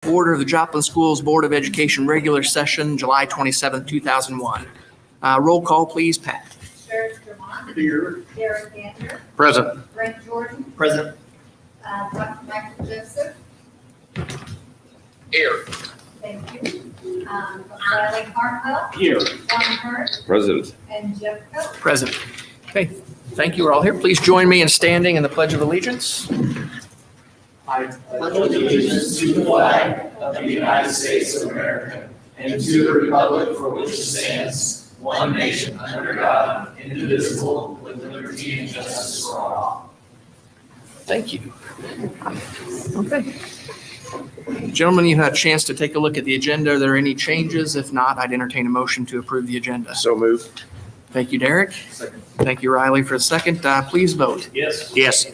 Order of the Joplin Schools Board of Education regular session, July 27, 2001. Roll call, please. Pat. Sheriff Vermont. Here. Derek Gander. Present. Brent Jordan. Present. Dr. Michael Joseph. Here. Thank you. Riley Hartwell. Here. John Hurt. President. And Jeff Coe. Present. Okay, thank you. We're all here. Please join me in standing in the Pledge of Allegiance. I pledge allegiance to the flag of the United States of America and to the republic for which it stands, one nation under God, indivisible, with liberty and justice for all. Thank you. Okay. Gentlemen, you had a chance to take a look at the agenda. Are there any changes? If not, I'd entertain a motion to approve the agenda. So moved. Thank you, Derek. Second. Thank you, Riley, for a second. Please vote. Yes. Yes.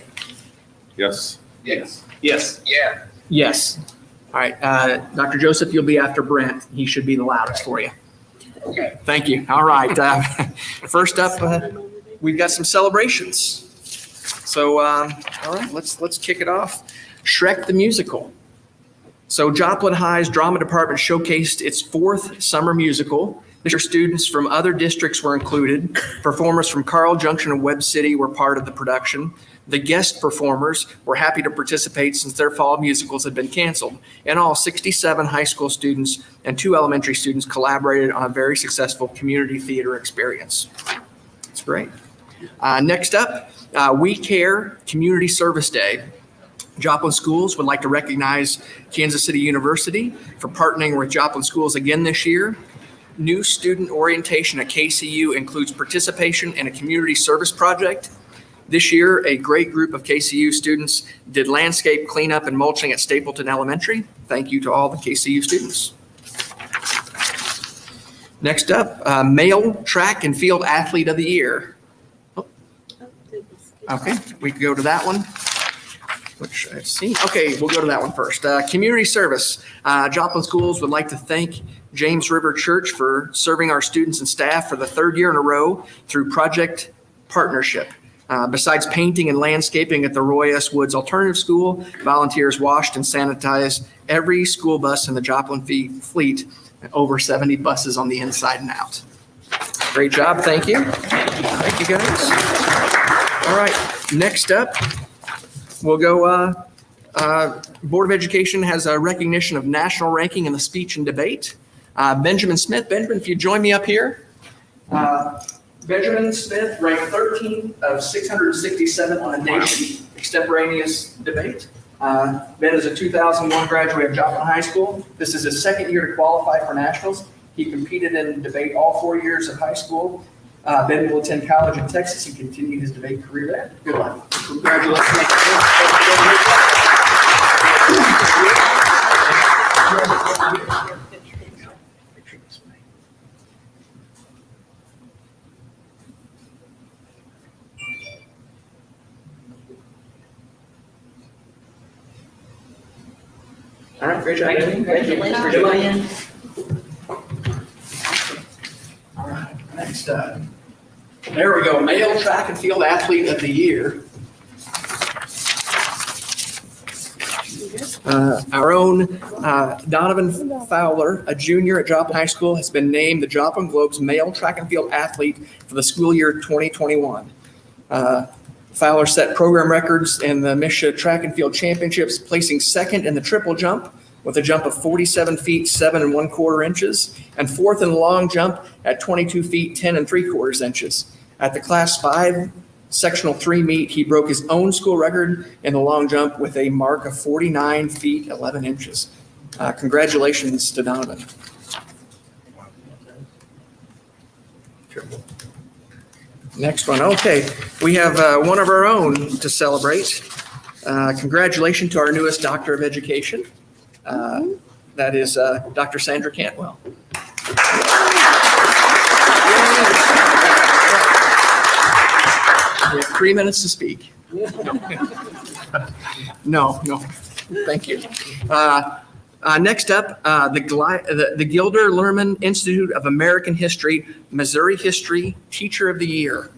Yes. Yes. Yes. Yeah. Yes. All right, Dr. Joseph, you'll be after Brent. He should be the loudest for you. Okay. Thank you. All right. First up, we've got some celebrations. So, all right, let's kick it off. Shrek the Musical. So Joplin High's drama department showcased its fourth summer musical. This year, students from other districts were included. Performers from Carl Junction and Webb City were part of the production. The guest performers were happy to participate since their fall musicals had been canceled. In all, 67 high school students and 2 elementary students collaborated on a very successful community theater experience. That's great. Next up, We Care Community Service Day. Joplin Schools would like to recognize Kansas City University for partnering with Joplin Schools again this year. New student orientation at KCU includes participation in a community service project. This year, a great group of KCU students did landscape cleanup and mulching at Stapleton Elementary. Thank you to all the KCU students. Next up, Male Track and Field Athlete of the Year. Oh. Okay, we can go to that one, which I've seen. Okay, we'll go to that one first. Community service. Joplin Schools would like to thank James River Church for serving our students and staff for the 3rd year in a row through Project Partnership. Besides painting and landscaping at the Roy S. Woods Alternative School, volunteers washed and sanitized every school bus in the Joplin fleet, over 70 buses on the inside and out. Great job. Thank you. Thank you, guys. All right. Next up, we'll go, Board of Education has a recognition of national ranking in the speech and debate. Benjamin Smith. Benjamin, if you join me up here. Benjamin Smith ranked 13th of 667 on a nation extemporaneous debate. Ben is a 2001 graduate of Joplin High School. This is his 2nd year to qualify for nationals. He competed in debate all 4 years of high school. Ben will attend college in Texas and continue his debate career there. Good luck. Congratulations. All right, great job. Thank you. Thanks for joining. All right, next up. There we go. Male Track and Field Athlete of the Year. Our own Donovan Fowler, a junior at Joplin High School, has been named the Joplin Globe's Male Track and Field Athlete for the school year 2021. Fowler set program records in the Misha Track and Field Championships, placing 2nd in the triple jump with a jump of 47 feet, 7 1/4 inches, and 4th in the long jump at 22 feet, 10 3/4 inches. At the Class 5 Sectional 3 meet, he broke his own school record in the long jump with a mark of 49 feet, 11 inches. Congratulations to Donovan. Next one. Okay, we have one of our own to celebrate. Congratulations to our newest Doctor of Education. That is Dr. Sandra Cantwell. We have 3 minutes to speak. No, thank you. Next up, the Gilder Lerman Institute of American History, Missouri History Teacher of the Year.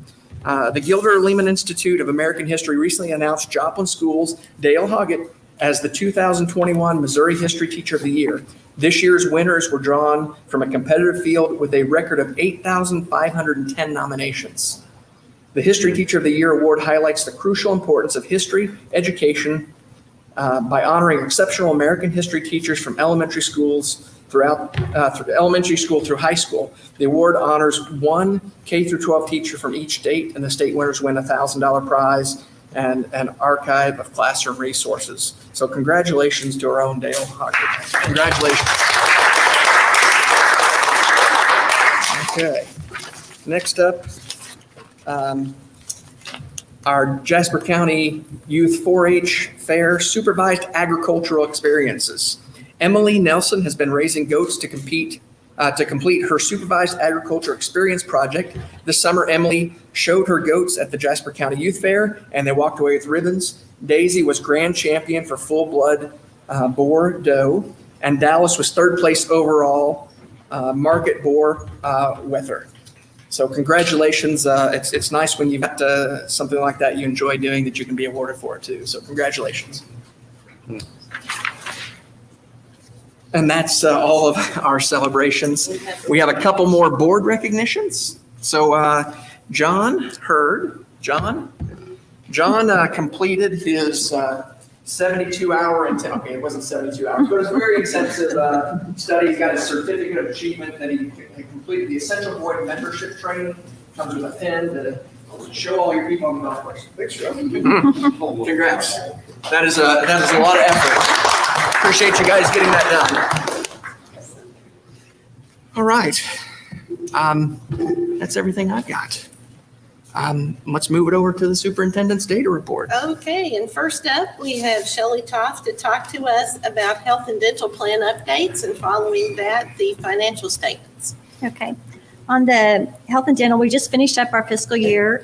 The Gilder Lehman Institute of American History recently announced Joplin Schools' Dale Hoggett as the 2021 Missouri History Teacher of the Year. This year's winners were drawn from a competitive field with a record of 8,510 nominations. The History Teacher of the Year award highlights the crucial importance of history education by honoring exceptional American history teachers from elementary schools through elementary school through high school. The award honors one K through 12 teacher from each state, and the state winners win a $1,000 prize and an archive of classroom resources. So congratulations to our own Dale Hockett. Congratulations. Okay. Next up, our Jasper County Youth 4-H Fair Supervised Agricultural Experiences. Emily Nelson has been raising goats to complete her Supervised Agriculture Experience project. This summer, Emily showed her goats at the Jasper County Youth Fair, and they walked away with ribbons. Daisy was grand champion for full-blood boar doe, and Dallas was third place overall market boar with her. So congratulations. It's nice when you've got something like that you enjoy doing that you can be awarded for it too. So congratulations. And that's all of our celebrations. We have a couple more board recognitions. So John completed his 72-hour, okay, it wasn't 72 hours, but it was a very intensive study. He's got his certificate of achievement that he completed the Essential Board membership training. Comes with a pen to show all your people on the golf course. Picture of him. Congrats. That is a lot of effort. Appreciate you guys getting that done. All right. That's everything I've got. Let's move it over to the superintendent's data report. Okay, and first up, we have Shelley Toft to talk to us about health and dental plan updates, and following that, the financial statements. Okay. On the health and dental, we just finished up our fiscal year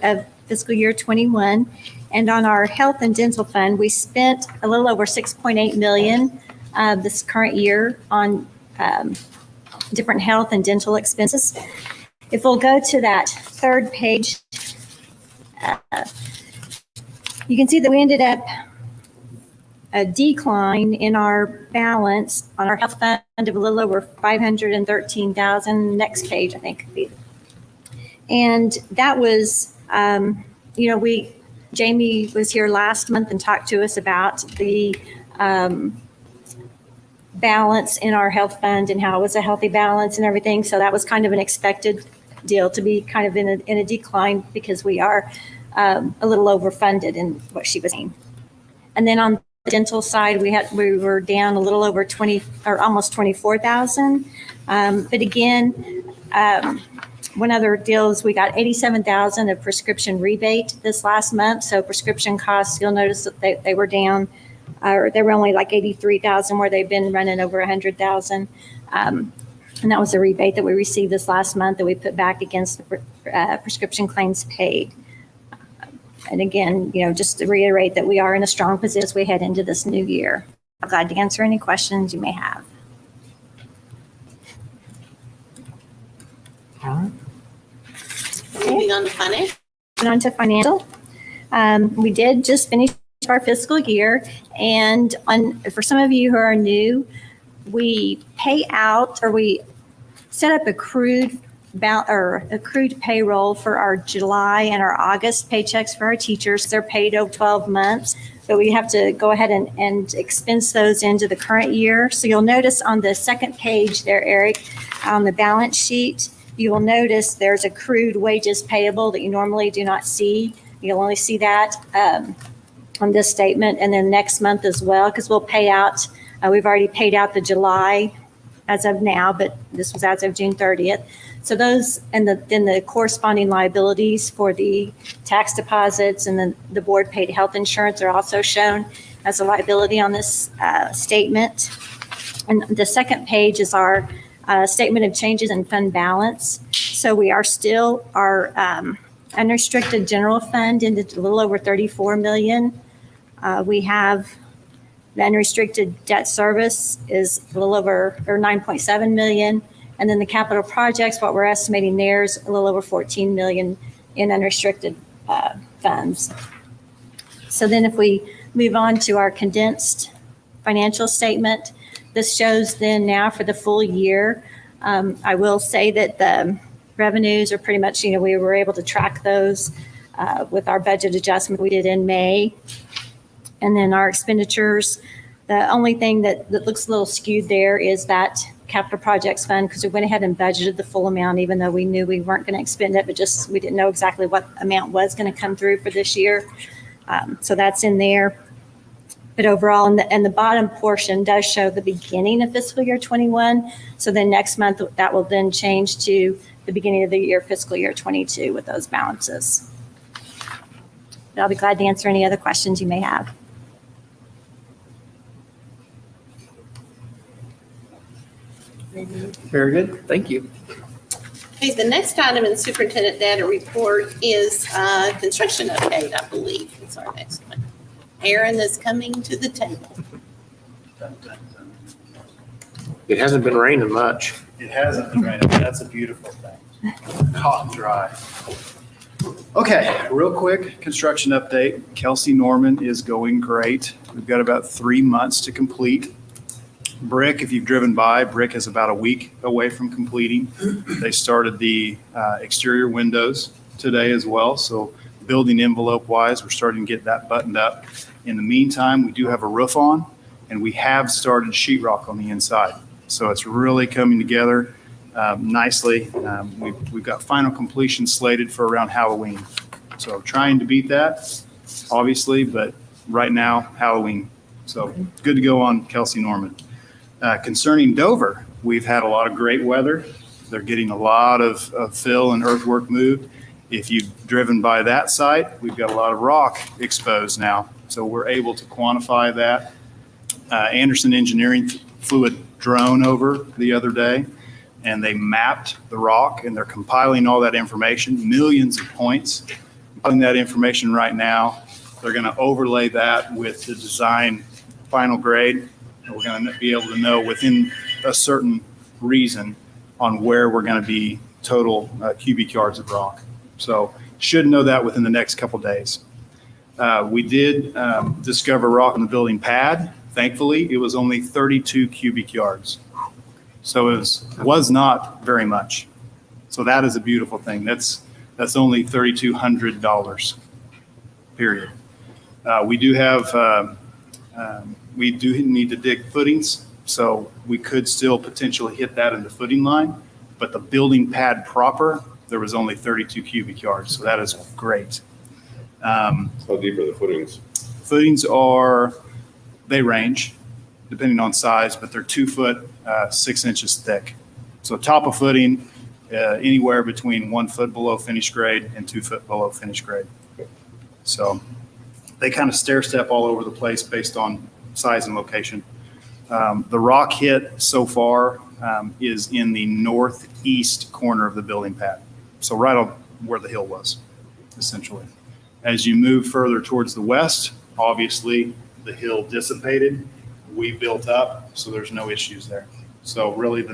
21. And on our health and dental fund, we spent a little over $6.8 million this current year on different health and dental expenses. If we'll go to that third page, you can see that we ended up a decline in our balance on our health fund of a little over $513,000. Next page, I think. And that was, Jamie was here last month and talked to us about the balance in our health fund and how it was a healthy balance and everything. So that was kind of an expected deal to be kind of in a decline because we are a little overfunded in what she was saying. And then on the dental side, we were down a little over 20 or almost 24,000. But again, one other deal is we got $87,000 of prescription rebate this last month. So prescription costs, you'll notice that they were down, or they were only like $83,000 where they've been running over $100,000. And that was a rebate that we received this last month that we put back against the prescription claims paid. And again, just to reiterate that we are in a strong position as we head into this new year. I'm glad to answer any questions you may have. All right. Moving on to financial. On to financial. We did just finish our fiscal year, and for some of you who are new, we pay out, or we set up accrued payroll for our July and our August paychecks for our teachers. They're paid over 12 months, but we have to go ahead and expense those into the current year. So you'll notice on the second page there, Eric, on the balance sheet, you will notice there's accrued wages payable that you normally do not see. You'll only see that on this statement, and then next month as well, because we'll pay out, we've already paid out the July as of now, but this was as of June 30th. So those, and then the corresponding liabilities for the tax deposits and then the board paid health insurance are also shown as a liability on this statement. And the second page is our statement of changes in fund balance. So we are still, our unrestricted general fund into a little over 34 million. We have the unrestricted debt service is a little over, or 9.7 million. And then the capital projects, what we're estimating there is a little over 14 million in unrestricted funds. So then if we move on to our condensed financial statement. This shows then now for the full year. I will say that the revenues are pretty much, we were able to track those with our budget adjustment we did in May. And then our expenditures, the only thing that looks a little skewed there is that capital projects fund, because we went ahead and budgeted the full amount, even though we knew we weren't going to expend it, but just we didn't know exactly what amount was going to come through for this year. So that's in there. But overall, and the bottom portion does show the beginning of fiscal year 21. So then next month, that will then change to the beginning of the year, fiscal year 22 with those balances. But I'll be glad to answer any other questions you may have. Very good. Thank you. Okay, the next item in the superintendent data report is construction update, I believe. It's our next one. Aaron is coming to the table. It hasn't been raining much. It hasn't been raining, but that's a beautiful thing. Hot and dry. Okay, real quick, construction update. Kelsey Norman is going great. We've got about 3 months to complete. Brick, if you've driven by, Brick is about a week away from completing. They started the exterior windows today as well. So building envelope wise, we're starting to get that buttoned up. In the meantime, we do have a roof on and we have started sheetrock on the inside. So it's really coming together nicely. We've got final completion slated for around Halloween. So trying to beat that, obviously, but right now, Halloween. So good to go on Kelsey Norman. Concerning Dover, we've had a lot of great weather. They're getting a lot of fill and earthwork moved. If you've driven by that site, we've got a lot of rock exposed now. So we're able to quantify that. Anderson Engineering flew a drone over the other day and they mapped the rock and they're compiling all that information, millions of points. Putting that information right now, they're going to overlay that with the design final grade. And we're going to be able to know within a certain reason on where we're going to be total cubic yards of rock. So should know that within the next couple days. We did discover rock in the building pad. Thankfully, it was only 32 cubic yards. So it was not very much. So that is a beautiful thing. That's only $3,200, period. We do have, we do need to dig footings. So we could still potentially hit that in the footing line, but the building pad proper, there was only 32 cubic yards. So that is great. How deep are the footings? Footings they range depending on size, but they're 2 foot, 6 inches thick. So top of footing, anywhere between 1 foot below finished grade and 2 foot below finished grade. So they kind of stair step all over the place based on size and location. The rock hit so far is in the northeast corner of the building pad. So right on where the hill was, essentially. As you move further towards the west, obviously the hill dissipated. We built up, so there's no issues there. So really the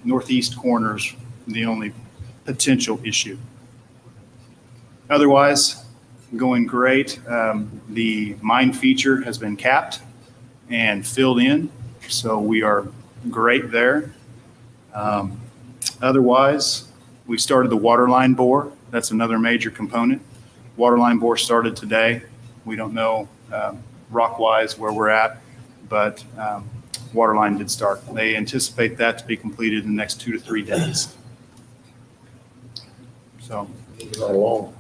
northeast corner's the only potential issue. Otherwise, going great. The mine feature has been capped and filled in, so we are great there. Otherwise, we started the water line bore. That's another major component. Water line bore started today. We don't know rock-wise where we're at, but water line did start. They anticipate that to be completed in the next 2 to 3 days. So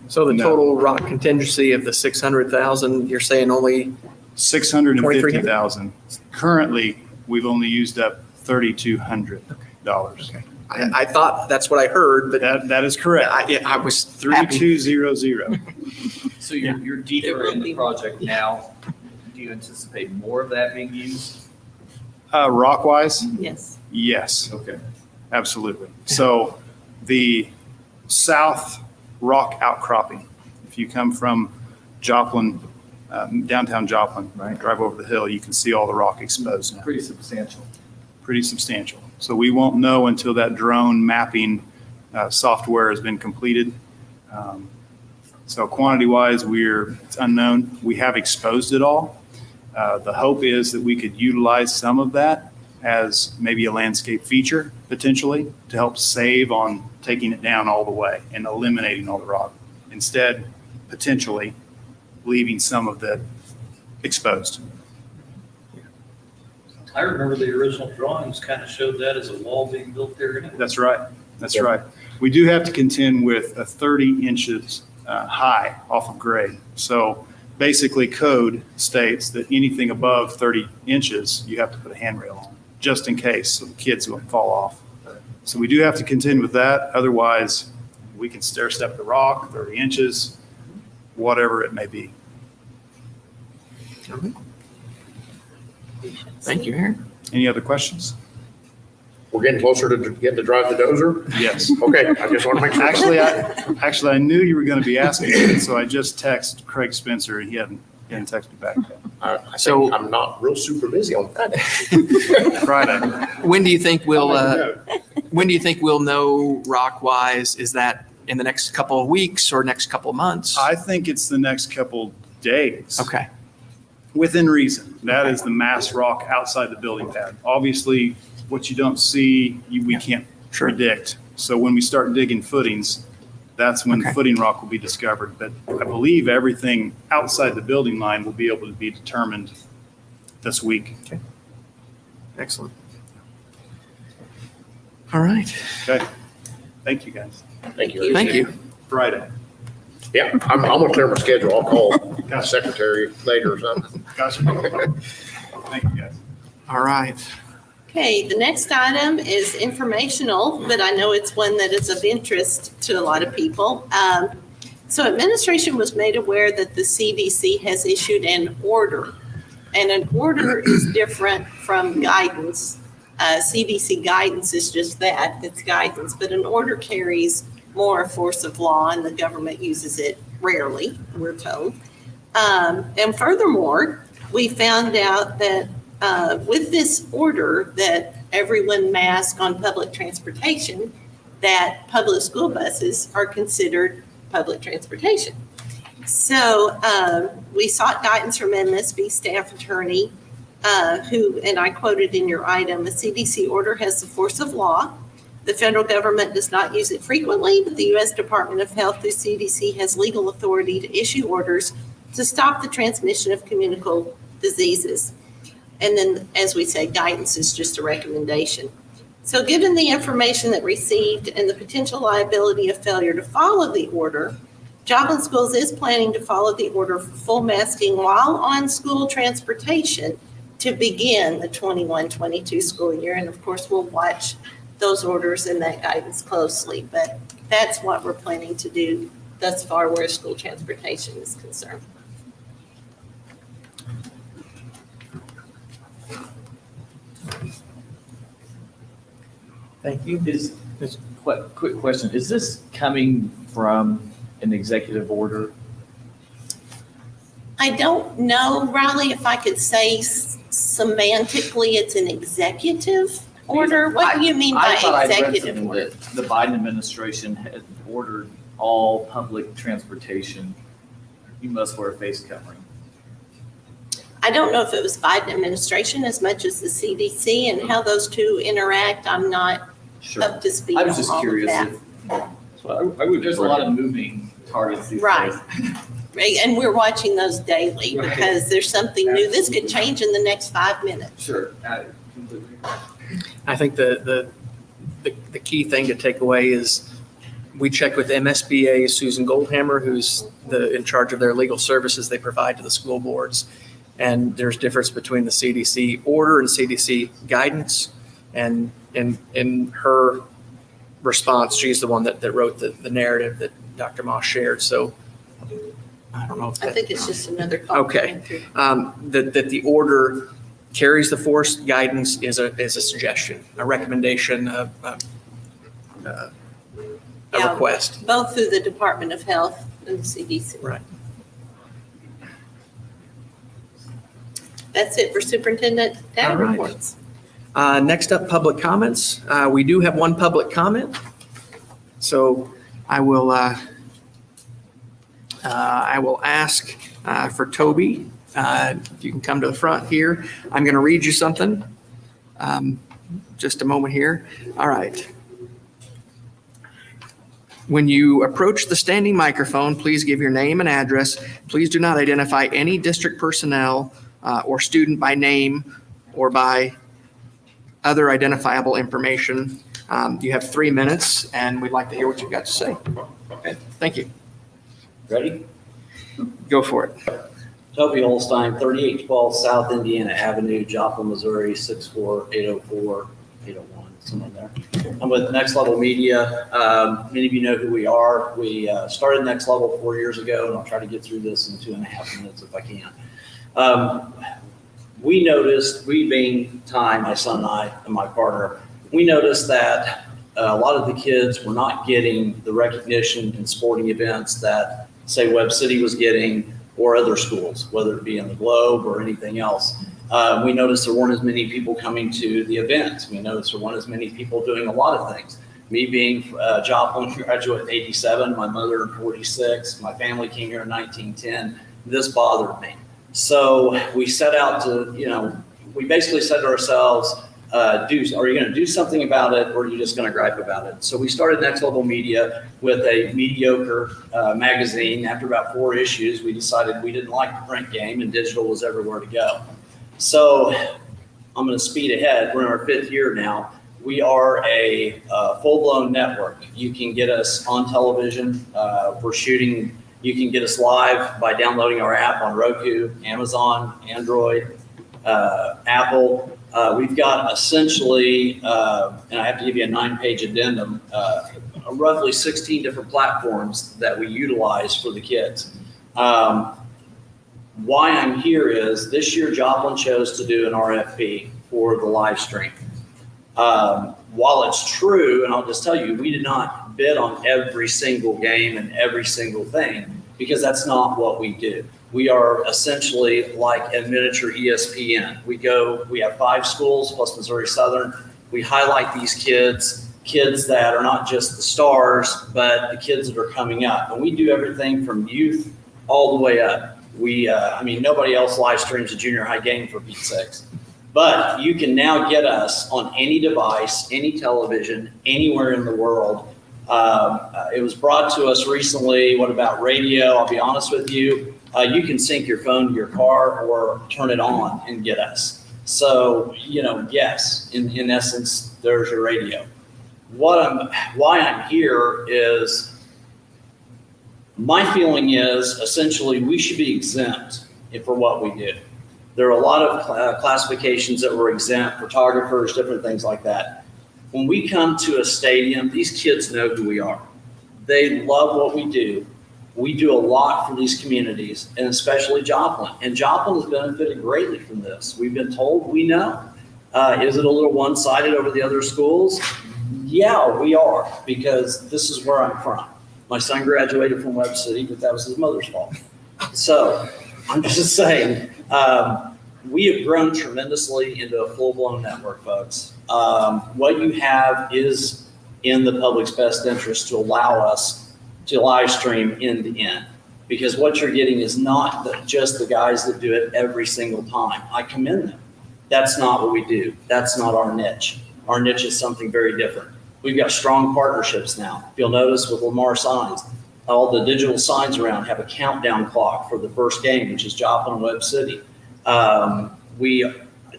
So the No. total rock contingency of the 600,000, you're saying only, 650,000. Currently, we've only used up $3,200. I thought that's what I heard, but That is correct. I was happy. 3200. So you're deeper in the project now. Do you anticipate more of that being used? Rock-wise, Yes. yes, Okay. absolutely. So the south rock outcropping, if you come from Joplin, downtown Joplin, right, drive over the hill, you can see all the rock exposed now. Pretty substantial. Pretty substantial. So we won't know until that drone mapping software has been completed. So quantity-wise, it's unknown. We have exposed it all. The hope is that we could utilize some of that as maybe a landscape feature potentially to help save on taking it down all the way and eliminating all the rock. Instead, potentially leaving some of that exposed. I remember the original drawings kind of showed that as a wall being built there. That's right. That's right. We do have to contend with a 30 inches high off of grade. So basically code states that anything above 30 inches, you have to put a handrail on just in case so the kids won't fall off. So we do have to contend with that. Otherwise, we can stair step the rock 30 inches, whatever it may be. Thank you, Aaron. Any other questions? We're getting closer to getting to drive the dozer? Yes. Okay, I just want to make sure. Actually, I knew you were going to be asking, it, so I just texted Craig Spencer and he hadn't texted me back yet. So I'm not real super busy on Friday. Friday. When do you think we'll know rock-wise? Is that in the next couple of weeks or next couple of months? I think it's the next couple days. Okay. Within reason. That is the mass rock outside the building pad. Obviously, what you don't see, we can't predict. So when we start digging footings, that's when footing rock will be discovered. But I believe everything outside the building line will be able to be determined this week. Okay. Excellent. All right. Okay. Thank you, guys. Thank you. Thank you. Friday. Yeah, I'm going to clear my schedule. I'll call the secretary later or something. Gotcha. Thank you, guys. All right. Okay, the next item is informational, but I know it's one that is of interest to a lot of people. So administration was made aware that the CDC has issued an order, and an order is different from guidance. CDC guidance is just that, it's guidance, but an order carries more force of law, and the government uses it rarely, we're told. And furthermore, we found out that with this order that everyone mask on public transportation, that public school buses are considered public transportation. So we sought guidance from MSB staff attorney, who, and I quoted in your item, a CDC order has the force of law. The federal government does not use it frequently, but the U.S. Department of Health through CDC has legal authority to issue orders to stop the transmission of communicable diseases. And then, as we say, guidance is just a recommendation. So given the information that received and the potential liability of failure to follow the order, Joplin Schools is planning to follow the order for full masking while on school transportation to begin the 21-22 school year. And of course, we'll watch those orders and that guidance closely, but that's what we're planning to do thus far where school transportation is concerned. Thank you. Quick question, is this coming from an executive order? I don't know, Riley, if I could say semantically it's an executive order. What do you mean by I thought I'd read executive something order? that the Biden administration had ordered all public transportation. You must wear a face covering. I don't know if it was Biden administration as much as the CDC and how those two interact. I'm not up to speed I on was just all of curious. that. There's a lot of moving targets these Right. days. Right, and we're watching those daily Right. because there's something new. This could change in the next 5 minutes. Sure. I completely agree. I think the key thing to take away is we checked with MSBA, Susan Goldhammer, who's in charge of their legal services they provide to the school boards. And there's difference between the CDC order and CDC guidance. And in her response, she's the one that wrote the narrative that Dr. Moss shared. So I don't know if I that, think it's just another call. Okay. That the order carries the force. Guidance is a suggestion, a recommendation, a Yeah. request. Both through the Department of Health and the CDC. Right. That's it for superintendent data All right. reports. Next up, public comments. We do have one public comment. So I will ask for Toby If you can come to the front here, I'm going to read you something. Just a moment here. All right. When you approach the standing microphone, please give your name and address. Please do not identify any district personnel or student by name or by other identifiable information. You have 3 minutes, and we'd like to hear what you've got to say. Okay, thank you. Ready? Go for it. Toby Holstein, 3812 South Indiana Avenue, Joplin, Missouri, 64804, 801, somewhere there. I'm with Next Level Media. Many of you know who we are. We started Next Level 4 years ago, and I'll try to get through this in 2.5 minutes if I can. We noticed, we being Ty, my son and I, and my partner, we noticed that a lot of the kids were not getting the recognition in sporting events that, say, Webb City was getting, or other schools, whether it be in the Globe or anything else. We noticed there weren't as many people coming to the events. We noticed there weren't as many people doing a lot of things. Me being Joplin graduate in 87, my mother in 46, my family came here in 1910. This bothered me. So we set out to, we basically said to ourselves, are you going to do something about it, or are you just going to gripe about it? So we started Next Level Media with a mediocre magazine. After about 4 issues, we decided we didn't like the print game, and digital was everywhere to go. So I'm going to speed ahead. We're in our 5th year now. We are a full-blown network. You can get us on television. We're shooting. You can get us live by downloading our app on Roku, Amazon, Android, Apple. We've got essentially, and I have to give you a 9-page addendum, roughly 16 different platforms that we utilize for the kids. Why I'm here is this year Joplin chose to do an RFP for the live stream. While it's true, and I'll just tell you, we did not bid on every single game and every single thing, because that's not what we do. We are essentially like a miniature ESPN. We have 5 schools plus Missouri Southern. We highlight these kids that are not just the stars, but the kids that are coming up. And we do everything from youth all the way up. Nobody else live streams a junior high game for Pete's sakes. But you can now get us on any device, any television, anywhere in the world. It was brought to us recently. What about radio? I'll be honest with you. You can sync your phone to your car or turn it on and get us. So, yes, in essence, there's your radio. Why I'm here is, my feeling is essentially we should be exempt for what we do. There are a lot of classifications that were exempt, photographers, different things like that. When we come to a stadium, these kids know who we are. They love what we do. We do a lot for these communities, and especially Joplin. And Joplin has benefited greatly from this. We've been told, we know. Is it a little one-sided over the other schools? Yeah, we are, because this is where I'm from. My son graduated from Webb City, but that was his mother's fault. So I'm just saying, we have grown tremendously into a full-blown network, folks. What you have is in the public's best interest to allow us to live stream end to end, because what you're getting is not just the guys that do it every single time. I commend them. That's not what we do. That's not our niche. Our niche is something very different. We've got strong partnerships now. If you'll notice with Lamar Signs, all the digital signs around have a countdown clock for the first game, which is Joplin and Webb City.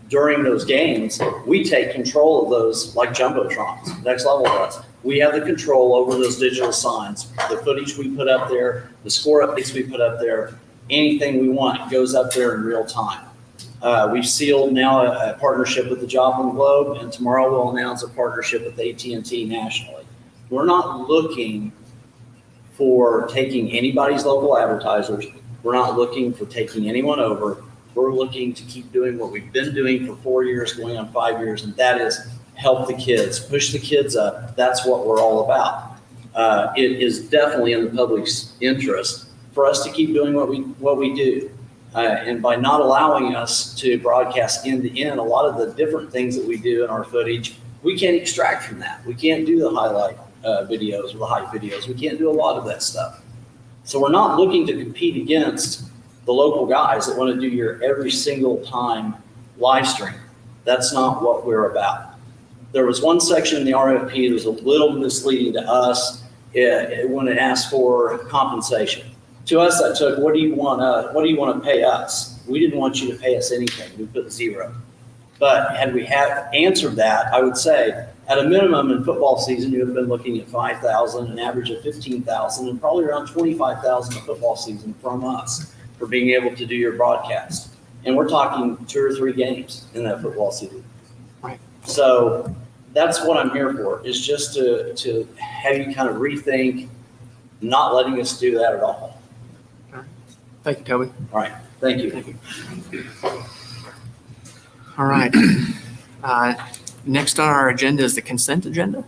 During those games, we take control of those like Jumbotrons. Next Level does. We have the control over those digital signs. The footage we put up there, the score updates we put up there, anything we want goes up there in real time. We've sealed now a partnership with the Joplin Globe, and tomorrow we'll announce a partnership with AT&T nationally. We're not looking for taking anybody's local advertisers. We're not looking for taking anyone over. We're looking to keep doing what we've been doing for 4 years, going on 5 years, and that is help the kids, push the kids up. That's what we're all about. It is definitely in the public's interest for us to keep doing what we do. And by not allowing us to broadcast end to end, a lot of the different things that we do in our footage, we can't extract from that. We can't do the highlight videos or the hype videos. We can't do a lot of that stuff. So we're not looking to compete against the local guys that want to do your every single time live stream. That's not what we're about. There was one section in the RFP that was a little misleading to us when it asked for compensation. To us, that took, what do you want to pay us? We didn't want you to pay us anything. We put 0. But had we had answered that, I would say at a minimum in football season, you would have been looking at 5,000, an average of 15,000, and probably around 25,000 a football season from us for being able to do your broadcast. And we're talking 2 or 3 games in that football season. Right. So that's what I'm here for, is just to have you kind of rethink not letting us do that at all. Thank you, Toby. All right. Thank you. Thank you. All right. Next on our agenda is the consent agenda.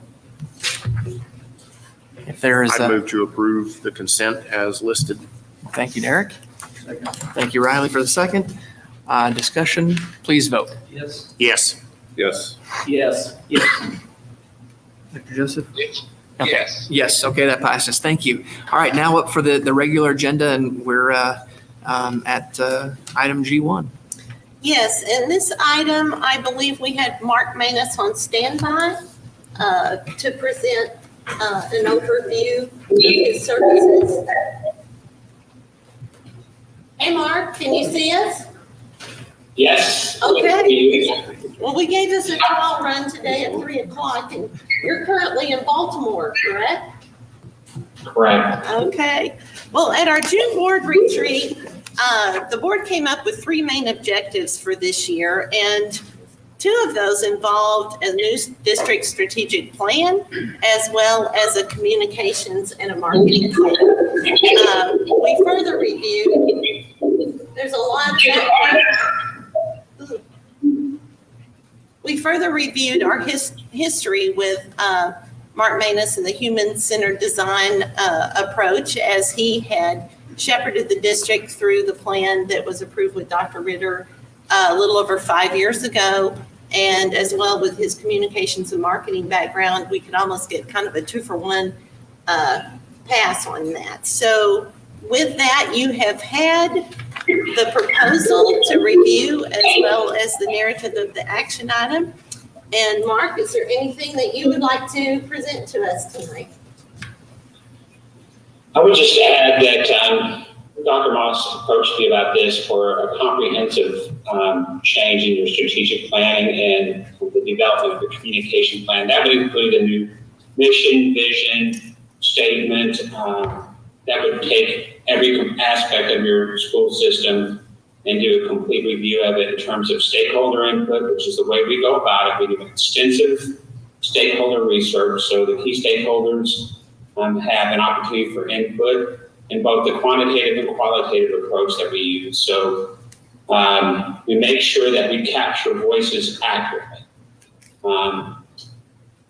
If there is I move to approve the consent as listed. Thank you, Derek. Thank you, Riley, for the second. Discussion, please vote. Yes. Yes. Yes. Yes. Yes. Dr. Joseph? Yes. Okay. Yes, okay, that passes. Thank you. All right, now up for the regular agenda, and we're at item G1. Yes, in this item, I believe we had Mark Manus on standby to present an overview of his services. Hey, Mark, can you see us? Yes. Okay. Well, we gave us a trial run today at 3 o'clock, and you're currently in Baltimore, correct? Correct. Okay. Well, at our June board retreat, the board came up with 3 main objectives for this year, and 2 of those involved a new district strategic plan, as well as a communications and a marketing plan. We further reviewed, there's a lot of, we further reviewed our history with Mark Manus and the human-centered design approach, as he had shepherded the district through the plan that was approved with Dr. Ritter a little over 5 years ago. And as well with his communications and marketing background, we could almost get kind of a 2-for-1 pass on that. So with that, you have had the proposal to review as well as the narrative of the action item. And Mark, is there anything that you would like to present to us tonight? I would just add that Dr. Moss approached me about this for a comprehensive change in your strategic planning and the development of the communication plan. That would include a new mission, vision, statement that would take every aspect of your school system and do a complete review of it in terms of stakeholder input, which is the way we go about it. We do extensive stakeholder research, so the key stakeholders have an opportunity for input in both the quantitative and qualitative approach that we use. So we make sure that we capture voices accurately.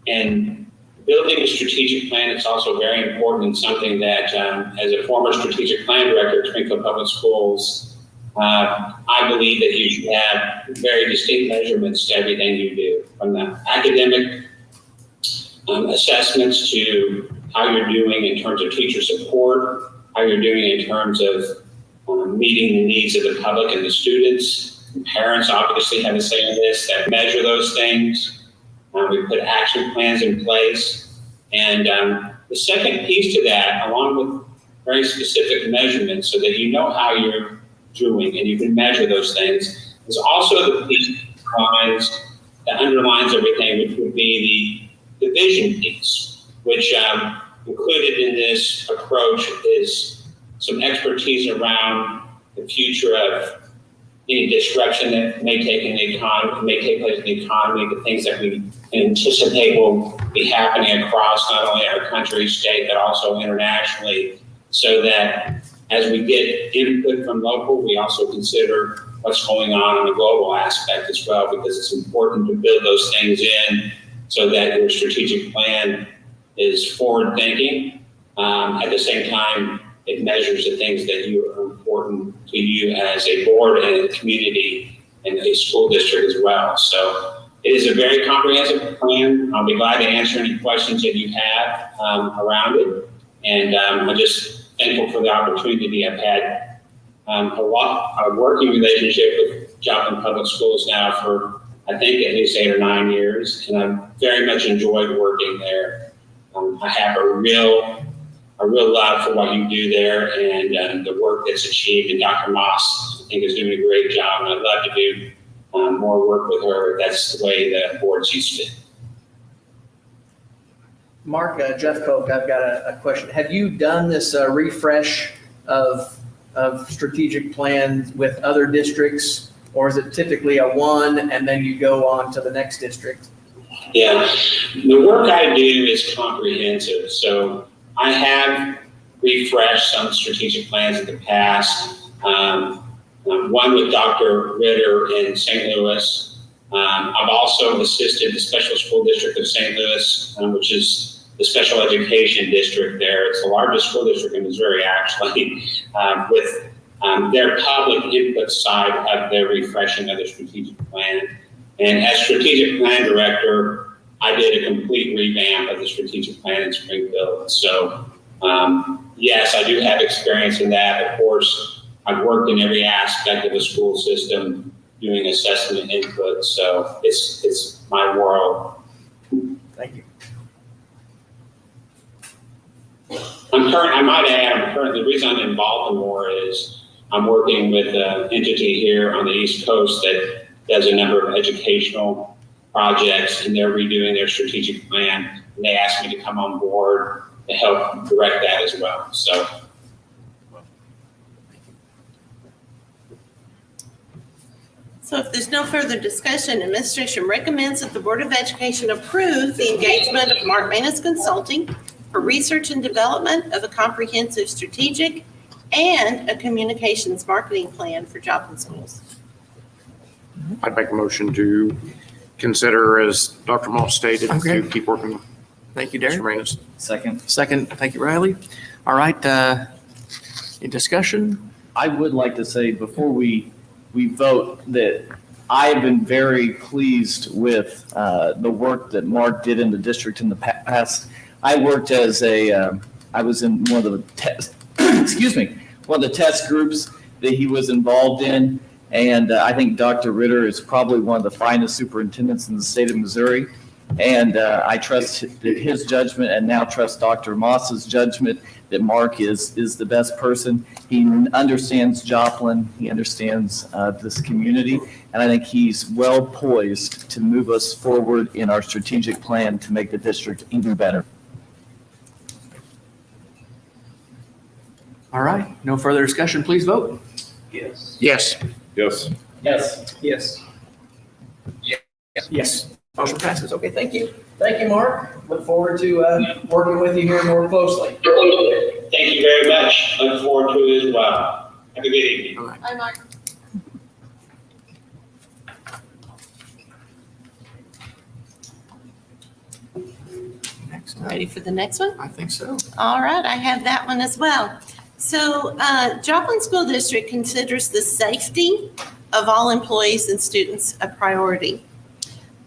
And building a strategic plan is also very important, and something that as a former strategic plan director at Springfield Public Schools, I believe that you should have very distinct measurements to everything you do, from the academic assessments to how you're doing in terms of teacher support, how you're doing in terms of meeting the needs of the public and the students. Parents obviously have a say in this, that measure those things. We put action plans in place. And the second piece to that, along with very specific measurements so that you know how you're doing and you can measure those things, is also the piece that underlines everything, which would be the vision piece, which included in this approach is some expertise around the future of any disruption that may take place in the economy, the things that we anticipate will be happening across not only our country, state, but also internationally, so that as we get input from local, we also consider what's going on the global aspect as well, because it's important to build those things in so that your strategic plan is forward-thinking. At the same time, it measures the things that are important to you as a board and a community and a school district as well. So it is a very comprehensive plan. I'll be glad to answer any questions that you have around it. And I'm just thankful for the opportunity I've had a working relationship with Joplin Public Schools now for, I think, at least 8 or 9 years, and I've very much enjoyed working there. I have a real love for what you do there and the work that's achieved, and Dr. Moss, I think, is doing a great job, and I'd love to do more work with her. That's the way the board sees fit. Mark, Jeff Koch, I've got a question. Have you done this refresh of strategic plans with other districts, or is it typically a one and then you go on to the next district? Yeah, the work I do is comprehensive. So I have refreshed some strategic plans in the past. One with Dr. Ritter in St. Louis. I've also assisted the Special School District of St. Louis, which is the special education district there. It's the largest school district in Missouri, actually, with their public input side of their refreshing of the strategic plan. And as strategic plan director, I did a complete revamp of the strategic plan in Springfield. So yes, I do have experience in that. Of course, I've worked in every aspect of the school system doing assessment input. So it's my world. Thank you. I might add, the reason I'm in Baltimore is I'm working with an entity here on the East Coast that does a number of educational projects, and they're redoing their strategic plan. And they asked me to come on board to help direct that as well. So. So if there's no further discussion, administration recommends that the Board of Education approve the engagement of Mark Manus Consulting for research and development of a comprehensive strategic and a communications marketing plan for Joplin schools. I'd make a motion to consider, as Dr. Moss stated, Okay. to keep working. Thank you, Derek. Mr. Manus. Second. Second, thank you, Riley. All right, any discussion? I would like to say before we vote that I have been very pleased with the work that Mark did in the district in the past. I worked as I was in one of the test, one of the test groups that he was involved in. And I think Dr. Ritter is probably one of the finest superintendents in the state of Missouri. And I trust his judgment and now trust Dr. Moss's judgment that Mark is the best person. He understands Joplin. He understands this community. And I think he's well poised to move us forward in our strategic plan to make the district even better. All right, no further discussion, please vote. Yes. Yes. Yes. Yes. Yes. Yes. Motion passes. Okay, thank you. Thank you, Mark. Look forward to working with you here more closely. Thank you very much. Look forward to it as well. Have a good evening. All right. Hi, Mark. Next, Ready for the next one? I think so. All right, I have that one as well. So Joplin School District considers the safety of all employees and students a priority.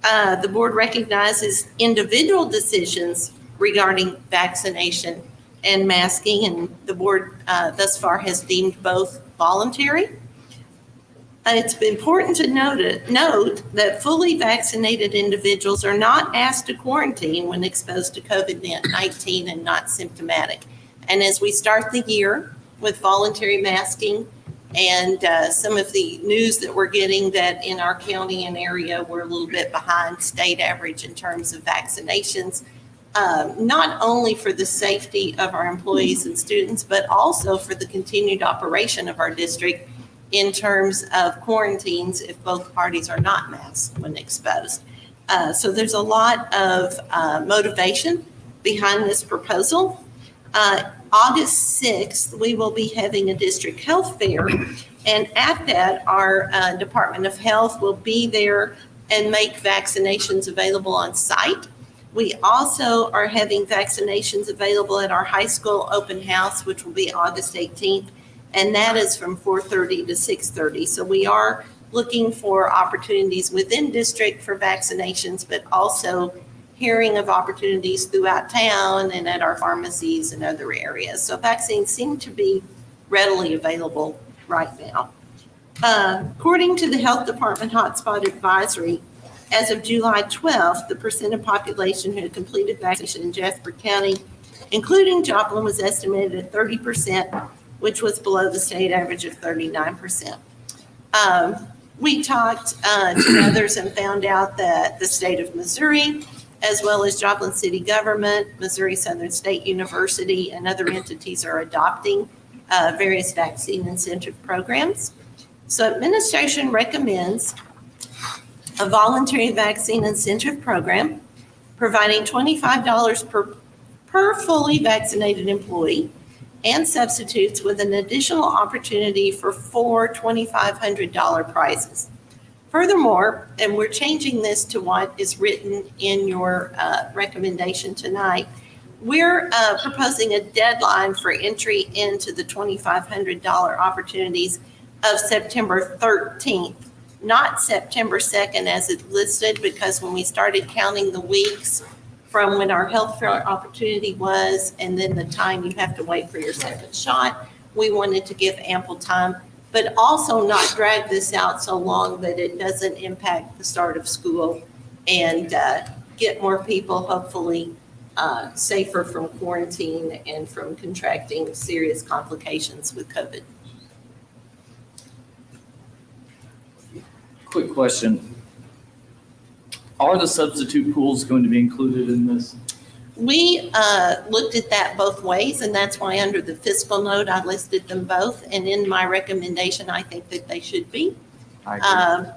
The board recognizes individual decisions regarding vaccination and masking, and the board thus far has deemed both voluntary. It's important to note that fully vaccinated individuals are not asked to quarantine when exposed to COVID-19 and not symptomatic. And as we start the year with voluntary masking and some of the news that we're getting that in our county and area, we're a little bit behind state average in terms of vaccinations, not only for the safety of our employees and students, but also for the continued operation of our district in terms of quarantines if both parties are not masked when exposed. So there's a lot of motivation behind this proposal. August 6th, we will be having a district health fair, and at that, our Department of Health will be there and make vaccinations available on site. We also are having vaccinations available at our high school open house, which will be August 18th, and that is from 4:30 to 6:30. So we are looking for opportunities within district for vaccinations, but also hearing of opportunities throughout town and at our pharmacies and other areas. So vaccines seem to be readily available right now. According to the Health Department Hotspot Advisory, as of July 12th, the percent of population who had completed vaccination in Jasper County, including Joplin, was estimated at 30%, which was below the state average of 39%. We talked to others and found out that the state of Missouri, as well as Joplin City Government, Missouri Southern State University, and other entities are adopting various vaccine incentive programs. So administration recommends a voluntary vaccine incentive program providing $25 per fully vaccinated employee and substitutes with an additional opportunity for 4 $2,500 prizes. Furthermore, and we're changing this to what is written in your recommendation tonight, we're proposing a deadline for entry into the $2,500 opportunities of September 13th, not September 2nd as it listed, because when we started counting the weeks from when our health fair opportunity was and then the time you have to wait for your second shot, we wanted to give ample time, but also not drag this out so long that it doesn't impact the start of school and get more people hopefully safer from quarantine and from contracting serious complications with COVID. Quick question. Are the substitute pools going to be included in this? We looked at that both ways, and that's why under the fiscal note, I listed them both. And in my recommendation, I think that they should be.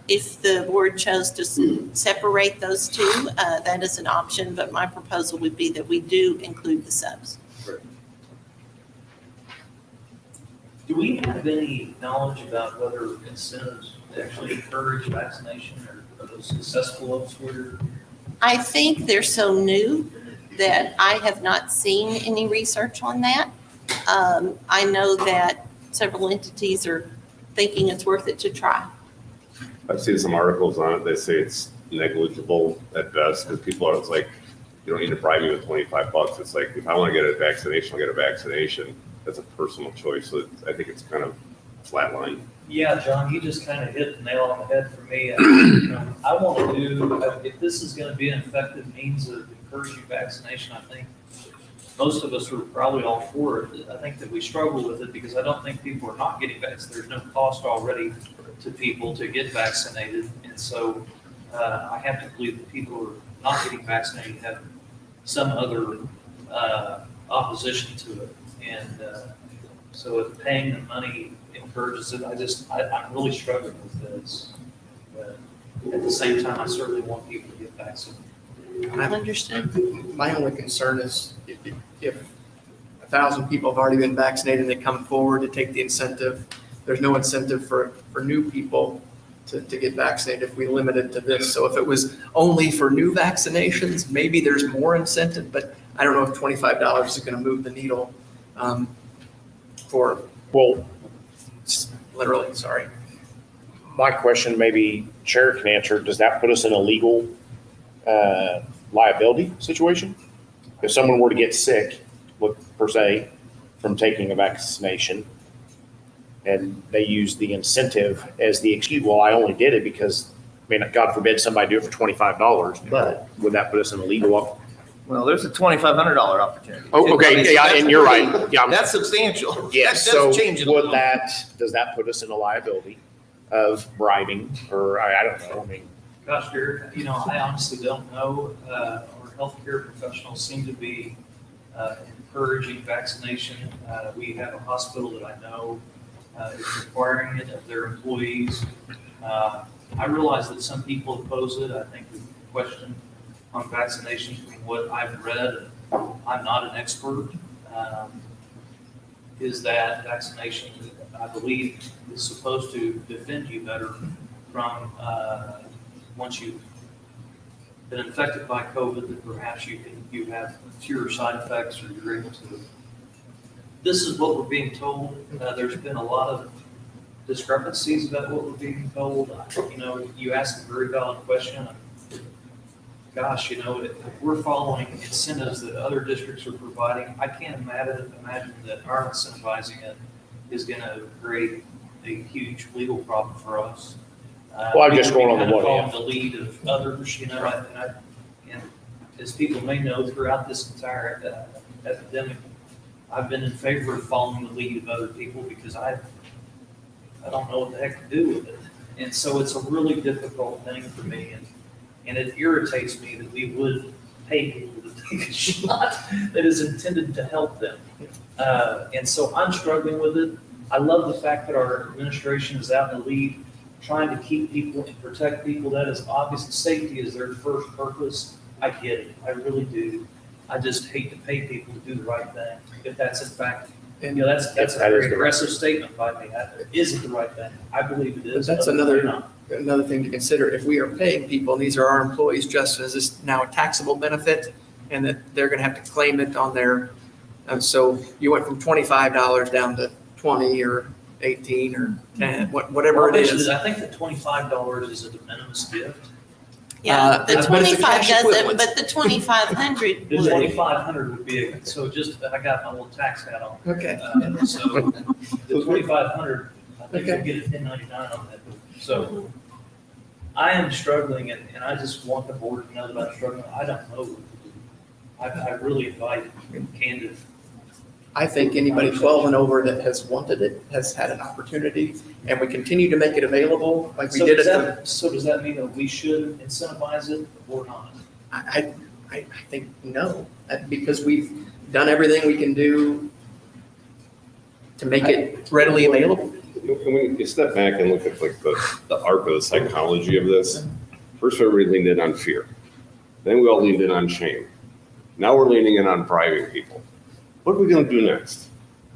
If the board chose to separate those two, that is an option, but my proposal would be that we do include the subs. Do we have any knowledge about whether incentives actually encourage vaccination, or are those successful elsewhere? I think they're so new that I have not seen any research on that. I know that several entities are thinking it's worth it to try. I've seen some articles on it. They say it's negligible at best because people are, it's like, you don't need to bribe me with $25. It's like, if I want to get a vaccination, I'll get a vaccination. That's a personal choice. So I think it's kind of flatline. Yeah, John, you just kind of hit the nail on the head for me. I want to do, if this is going to be an effective means of encouraging vaccination, I think most of us are probably all for it. I think that we struggle with it because I don't think people are not getting vaccinated. There's no cost already to people to get vaccinated. And so I have to believe that people who are not getting vaccinated have some other opposition to it. And so if paying the money encourages it, I'm really struggling with this. But at the same time, I certainly want people to get vaccinated. Understood. My only concern is if 1,000 people have already been vaccinated and they come forward to take the incentive, there's no incentive for new people to get vaccinated if we limit it to this. So if it was only for new vaccinations, maybe there's more incentive, but I don't know if $25 is going to move the needle for, Well, literally, sorry. my question, maybe Chair can answer, does that put us in a legal liability situation? If someone were to get sick, per se, from taking a vaccination, and they use the incentive as the excuse, well, I only did it because, I mean, God forbid somebody do it for $25, but would that put us in a legal? Well, there's a $2,500 opportunity. Oh, okay, yeah, and you're right, yeah. That's substantial. Yes, That so does change it a would little. does that put us in a liability of bribing, or I don't know, I mean. Gosh, Derek, I honestly don't know. Our healthcare professionals seem to be encouraging vaccination. We have a hospital that I know is requiring it of their employees. I realize that some people oppose it. I think the question on vaccination, from what I've read, I'm not an expert, is that vaccination, I believe, is supposed to defend you better from once you've been infected by COVID, that perhaps you have fewer side effects, or you're able to. This is what we're being told. There's been a lot of discrepancies about what we're being told. You asked a very valid question. Gosh, if we're following incentives that other districts are providing, I can't imagine that our incentivizing it is going to create a huge legal problem for us. Well, I'm just going on the We've what kind of if. followed the lead of others, you know, and as people may know, throughout this entire epidemic, I've been in favor of following the lead of other people because I don't know what the heck to do with it. And so it's a really difficult thing for me, and it irritates me that we would pay people to take a shot that is intended to help them. And so I'm struggling with it. I love the fact that our administration is out in the lead, trying to keep people and protect people. That is obvious. Safety is their first purpose. I get it. I really do. I just hate to pay people to do the right thing. If that's in fact, you know, that's a That is very the- aggressive statement by me. Is it the right thing? I believe it is. But that's but another- they're not. Another thing to consider, if we are paying people, and these are our employees, just as this now a taxable benefit, and that they're gonna have to claim it on their, so you went from $25 down to 20 or 18 or 10, whatever it is. I think the $25 is a de minimis gift. Yeah, the but it's a 25 cash doesn't, equivalent. but the 2,500 The would. 2,500 would be, so just, I got my little tax hat on. Okay. So the 2,500, I think Okay. we'll get a 1099 on that. So I am struggling, and I just want the board to know that I'm struggling. I don't know what to do. I really invite candid. I think anybody 12 and over that has wanted it has had an opportunity, and we continue to make it available like we So did does at the. so does that mean that we should incentivize it or not? I think no, because we've done everything we can do to make it readily available. When you step back and look at like the arc of the psychology of this, first everybody leaned in on fear. Then we all leaned in on shame. Now we're leaning in on bribing people. What are we gonna do next?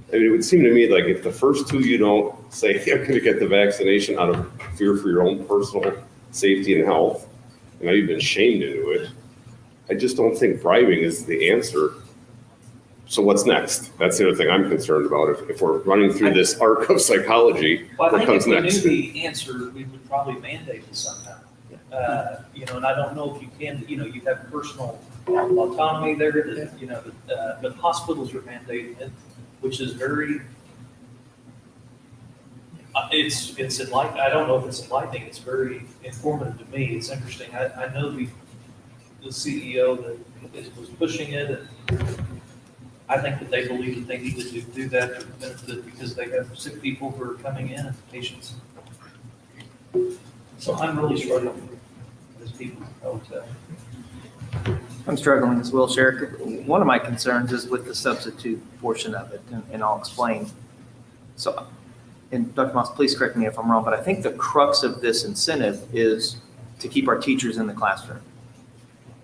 I mean, it would seem to me like if the first two you don't say, I'm gonna get the vaccination out of fear for your own personal safety and health, and now you've been shamed into it, I just don't think bribing is the answer. So what's next? That's the other thing I'm concerned about. If we're running through this arc of psychology, Well, I what think comes if we next? knew the answer, we would probably mandate it somehow. You know, and I don't know if you can, you know, you have personal autonomy there, that, you know, but hospitals are mandating it, which is very, it's enlightening. I don't know if it's enlightening. It's very informative to me. It's interesting. I know the CEO that was pushing it, and I think that they believe that they need to do that to benefit because they have sick people who are coming in, patients. So I'm really struggling as people, I would say. I'm struggling as well, Sheriff. One of my concerns is with the substitute portion of it, and I'll explain. So, and Dr. Moss, please correct me if I'm wrong, but I think the crux of this incentive is to keep our teachers in the classroom.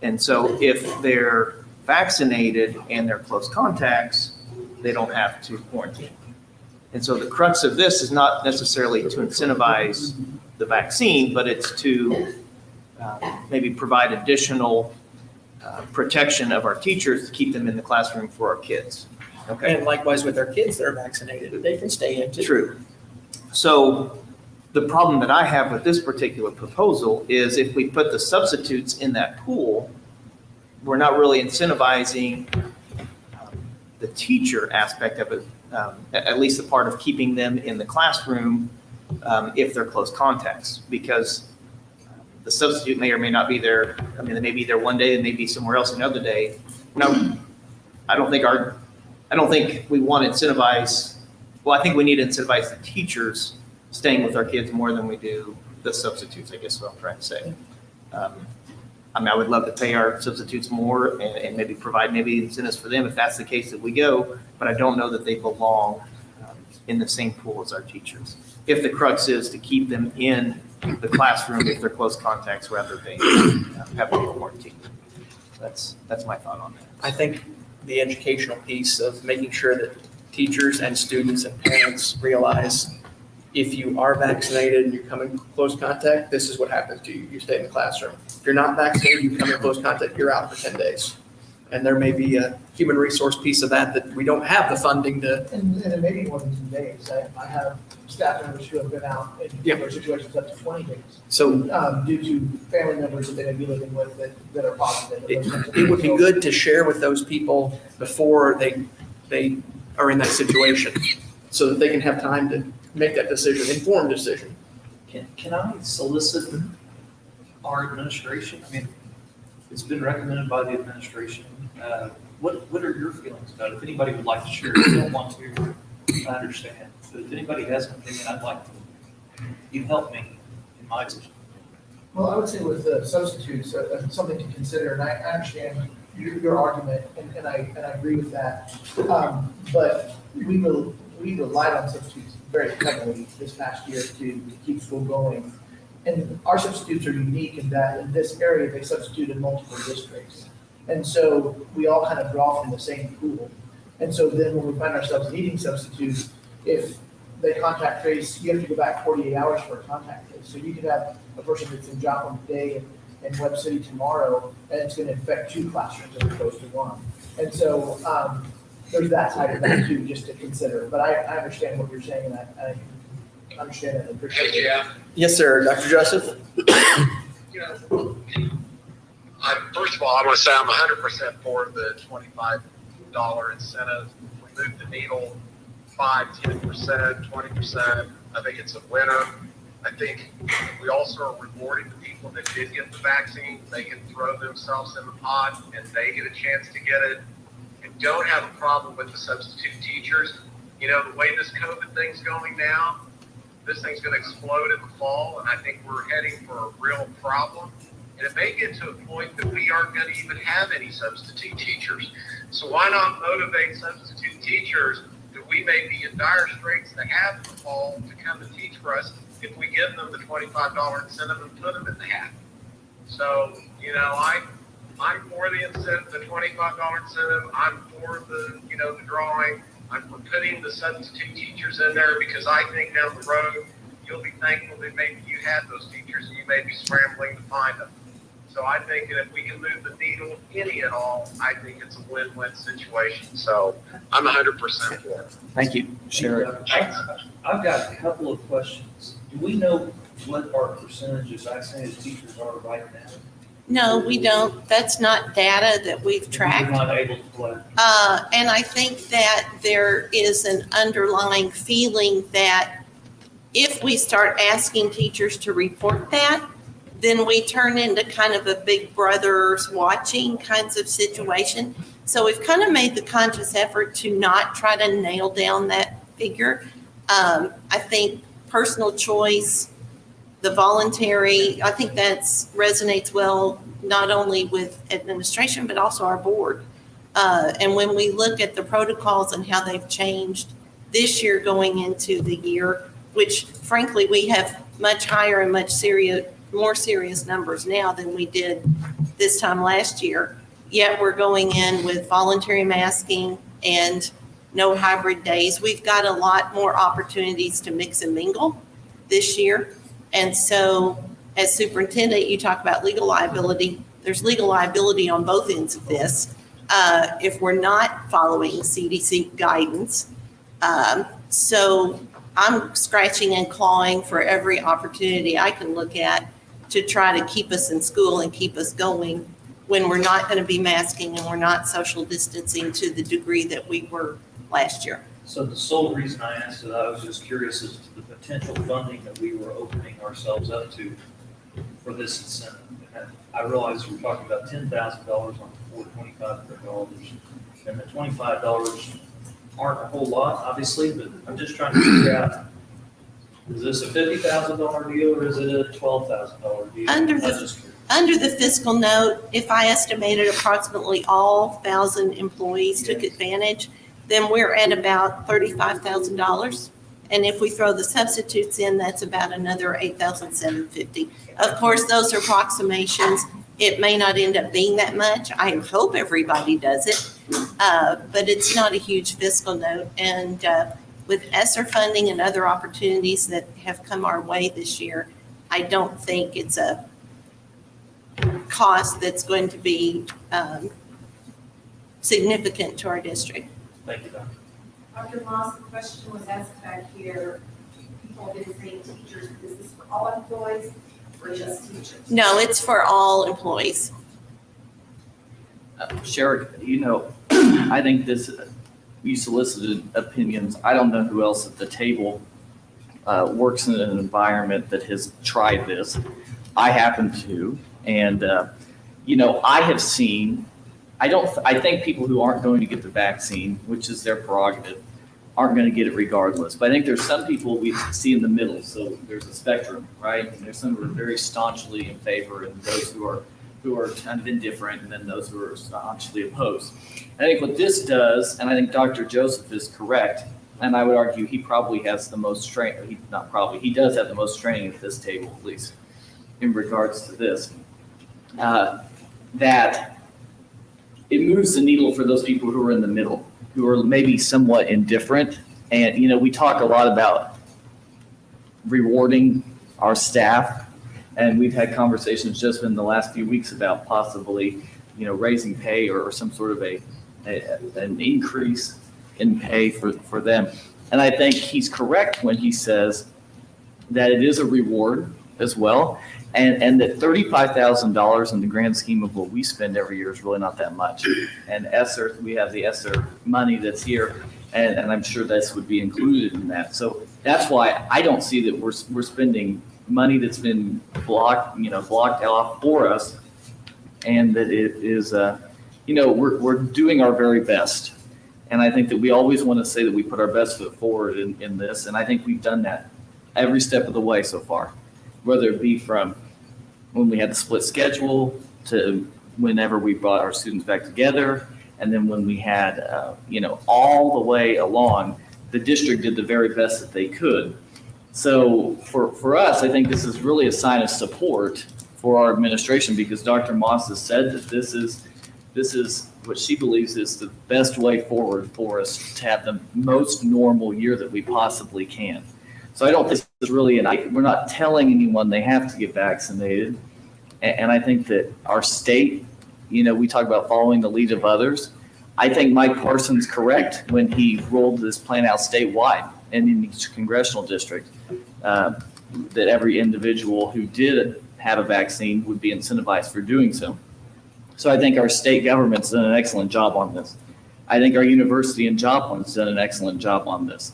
And so if they're vaccinated and they're close contacts, they don't have to quarantine. And so the crux of this is not necessarily to incentivize the vaccine, but it's to maybe provide additional protection of our teachers to keep them in the classroom for our kids. Okay. And likewise with our kids that are vaccinated, they can stay in too. True. So the problem that I have with this particular proposal is if we put the substitutes in that pool, we're not really incentivizing the teacher aspect of it, at least the part of keeping them in the classroom if they're close contacts, because the substitute may or may not be there. I mean, they may be there one day and may be somewhere else another day. No, I don't think we want to incentivize, well, I think we need to incentivize the teachers staying with our kids more than we do the substitutes, I guess is what I'm trying to say. I mean, I would love to pay our substitutes more and maybe provide maybe incentives for them if that's the case that we go, but I don't know that they belong in the same pool as our teachers. If the crux is to keep them in the classroom if they're close contacts rather than having a quarantine. That's my thought on that. I think the educational piece of making sure that teachers and students and parents realize if you are vaccinated and you come in close contact, this is what happens to you. You stay in the classroom. If you're not vaccinated, you come in close contact, you're out for 10 days. And there may be a human resource piece of that we don't have the funding to. And it may be more than 2 days. I have staff members who have been out in particular situations up to 20 days. So due to family members that they may be living with that are positive. it would be good to share with those people before they are in that situation so that they can have time to make that decision, informed decision. Can I solicit our administration? I mean, it's been recommended by the administration. What are your feelings about it? If anybody would like to share, if you don't want to, I understand. But if anybody has an opinion, I'd like to, you help me in my decision. Well, I would say with the substitutes, something to consider, and I understand your argument, and I agree with that. But we relied on substitutes very heavily this past year to keep school going. And our substitutes are unique in that in this area, they substitute in multiple districts. And so we all kind of draw from the same pool. And so then when we find ourselves needing substitutes, if they contact trace, you have to go back 48 hours for a contact trace. So you could have a person that's in Joplin today and Webb City tomorrow, and it's going to affect 2 classrooms as opposed to 1. And so there's that side of that too, just to consider. But I understand what you're saying, and I understand it and appreciate it. Yes, sir. Dr. Joseph? First of all, I want to say I'm 100% for the $25 incentive. If we move the needle 5, 10%, 20%, I think it's a winner. I think we also are rewarding the people that did get the vaccine. They can throw themselves in the pot and they get a chance to get it. And don't have a problem with the substitute teachers. You know, the way this COVID thing's going now, this thing's going to explode in the fall, and I think we're heading for a real problem. And it may get to a point that we aren't going to even have any substitute teachers. So why not motivate substitute teachers that we may be in dire straits to have in the fall to come and teach for us if we give them the $25 incentive and put them in the hat? So, you know, I'm for the incentive, the $25 incentive. I'm for the, you know, the drawing. I'm for putting the substitute teachers in there because I think down the road, you'll be thankful that maybe you had those teachers and you may be scrambling to find them. So I think that if we can move the needle any at all, I think it's a win-win situation. So I'm 100% for it. Thank you. Sure. I've got a couple of questions. Do we know what our percentage of vaccinated teachers are right now? No, we don't. That's not data that we've We're tracked. not able to collect. And I think that there is an underlying feeling that if we start asking teachers to report that, then we turn into kind of a big brother's watching kinds of situation. So we've kind of made the conscious effort to not try to nail down that figure. I think personal choice, the voluntary, I think that resonates well, not only with administration, but also our board. And when we look at the protocols and how they've changed this year going into the year, which frankly, we have much higher and more serious numbers now than we did this time last year. Yet we're going in with voluntary masking and no hybrid days. We've got a lot more opportunities to mix and mingle this year. And so as superintendent, you talk about legal liability. There's legal liability on both ends of this if we're not following CDC guidance. So I'm scratching and clawing for every opportunity I can look at to try to keep us in school and keep us going when we're not going to be masking and we're not social distancing to the degree that we were last year. So the sole reason I asked it, I was just curious as to the potential funding that we were opening ourselves up to for this incentive. And I realize we're talking about $10,000 on $2,500, and the $25 aren't a whole lot, obviously, but I'm just trying to figure out, is this a $50,000 deal or is it a $12,000 deal? Under the fiscal note, if I estimated approximately all 1,000 employees took advantage, then we're at about $35,000. And if we throw the substitutes in, that's about another $8,750. Of course, those are approximations. It may not end up being that much. I hope everybody does it, but it's not a huge fiscal note. And with ESSER funding and other opportunities that have come our way this year, I don't think it's a cost that's going to be significant to our district. Thank you, Doctor. Dr. Moss, the question was asked back here, people have been saying teachers, is this for all employees or just teachers? No, it's for all employees. Sherry, you know, I think you solicited opinions. I don't know who else at the table works in an environment that has tried this. I happen to, and I have seen. I think people who aren't going to get the vaccine, which is their prerogative, aren't going to get it regardless. But I think there's some people we see in the middle. So there's a spectrum, right? And there's some who are very staunchly in favor, and those who are kind of indifferent, and then those who are staunchly opposed. I think what this does, and I think Dr. Joseph is correct, and I would argue he probably has the most training. He does have the most training at this table, at least in regards to this. That it moves the needle for those people who are in the middle, who are maybe somewhat indifferent. And, we talk a lot about rewarding our staff. And we've had conversations just in the last few weeks about possibly, raising pay or some sort of an increase in pay for them. And I think he's correct when he says that it is a reward as well. And that $35,000 in the grand scheme of what we spend every year is really not that much. And ESSER, we have the ESSER money that's here, and I'm sure this would be included in that. So that's why I don't see that we're spending money that's been blocked off for us, and that it is, we're doing our very best. And I think that we always want to say that we put our best foot forward in this, and I think we've done that every step of the way so far, whether it be from when we had the split schedule to whenever we brought our students back together. And then when we had, all the way along, the district did the very best that they could. So for us, I think this is really a sign of support for our administration, because Dr. Moss has said that this is what she believes is the best way forward for us to have the most normal year that we possibly can. So I don't think this is really we're not telling anyone they have to get vaccinated. And I think that our state, we talk about following the lead of others. I think Mike Parsons correct when he rolled this plan out statewide and in each congressional district, that every individual who did have a vaccine would be incentivized for doing so. So I think our state government's done an excellent job on this. I think our university in Joplin's done an excellent job on this.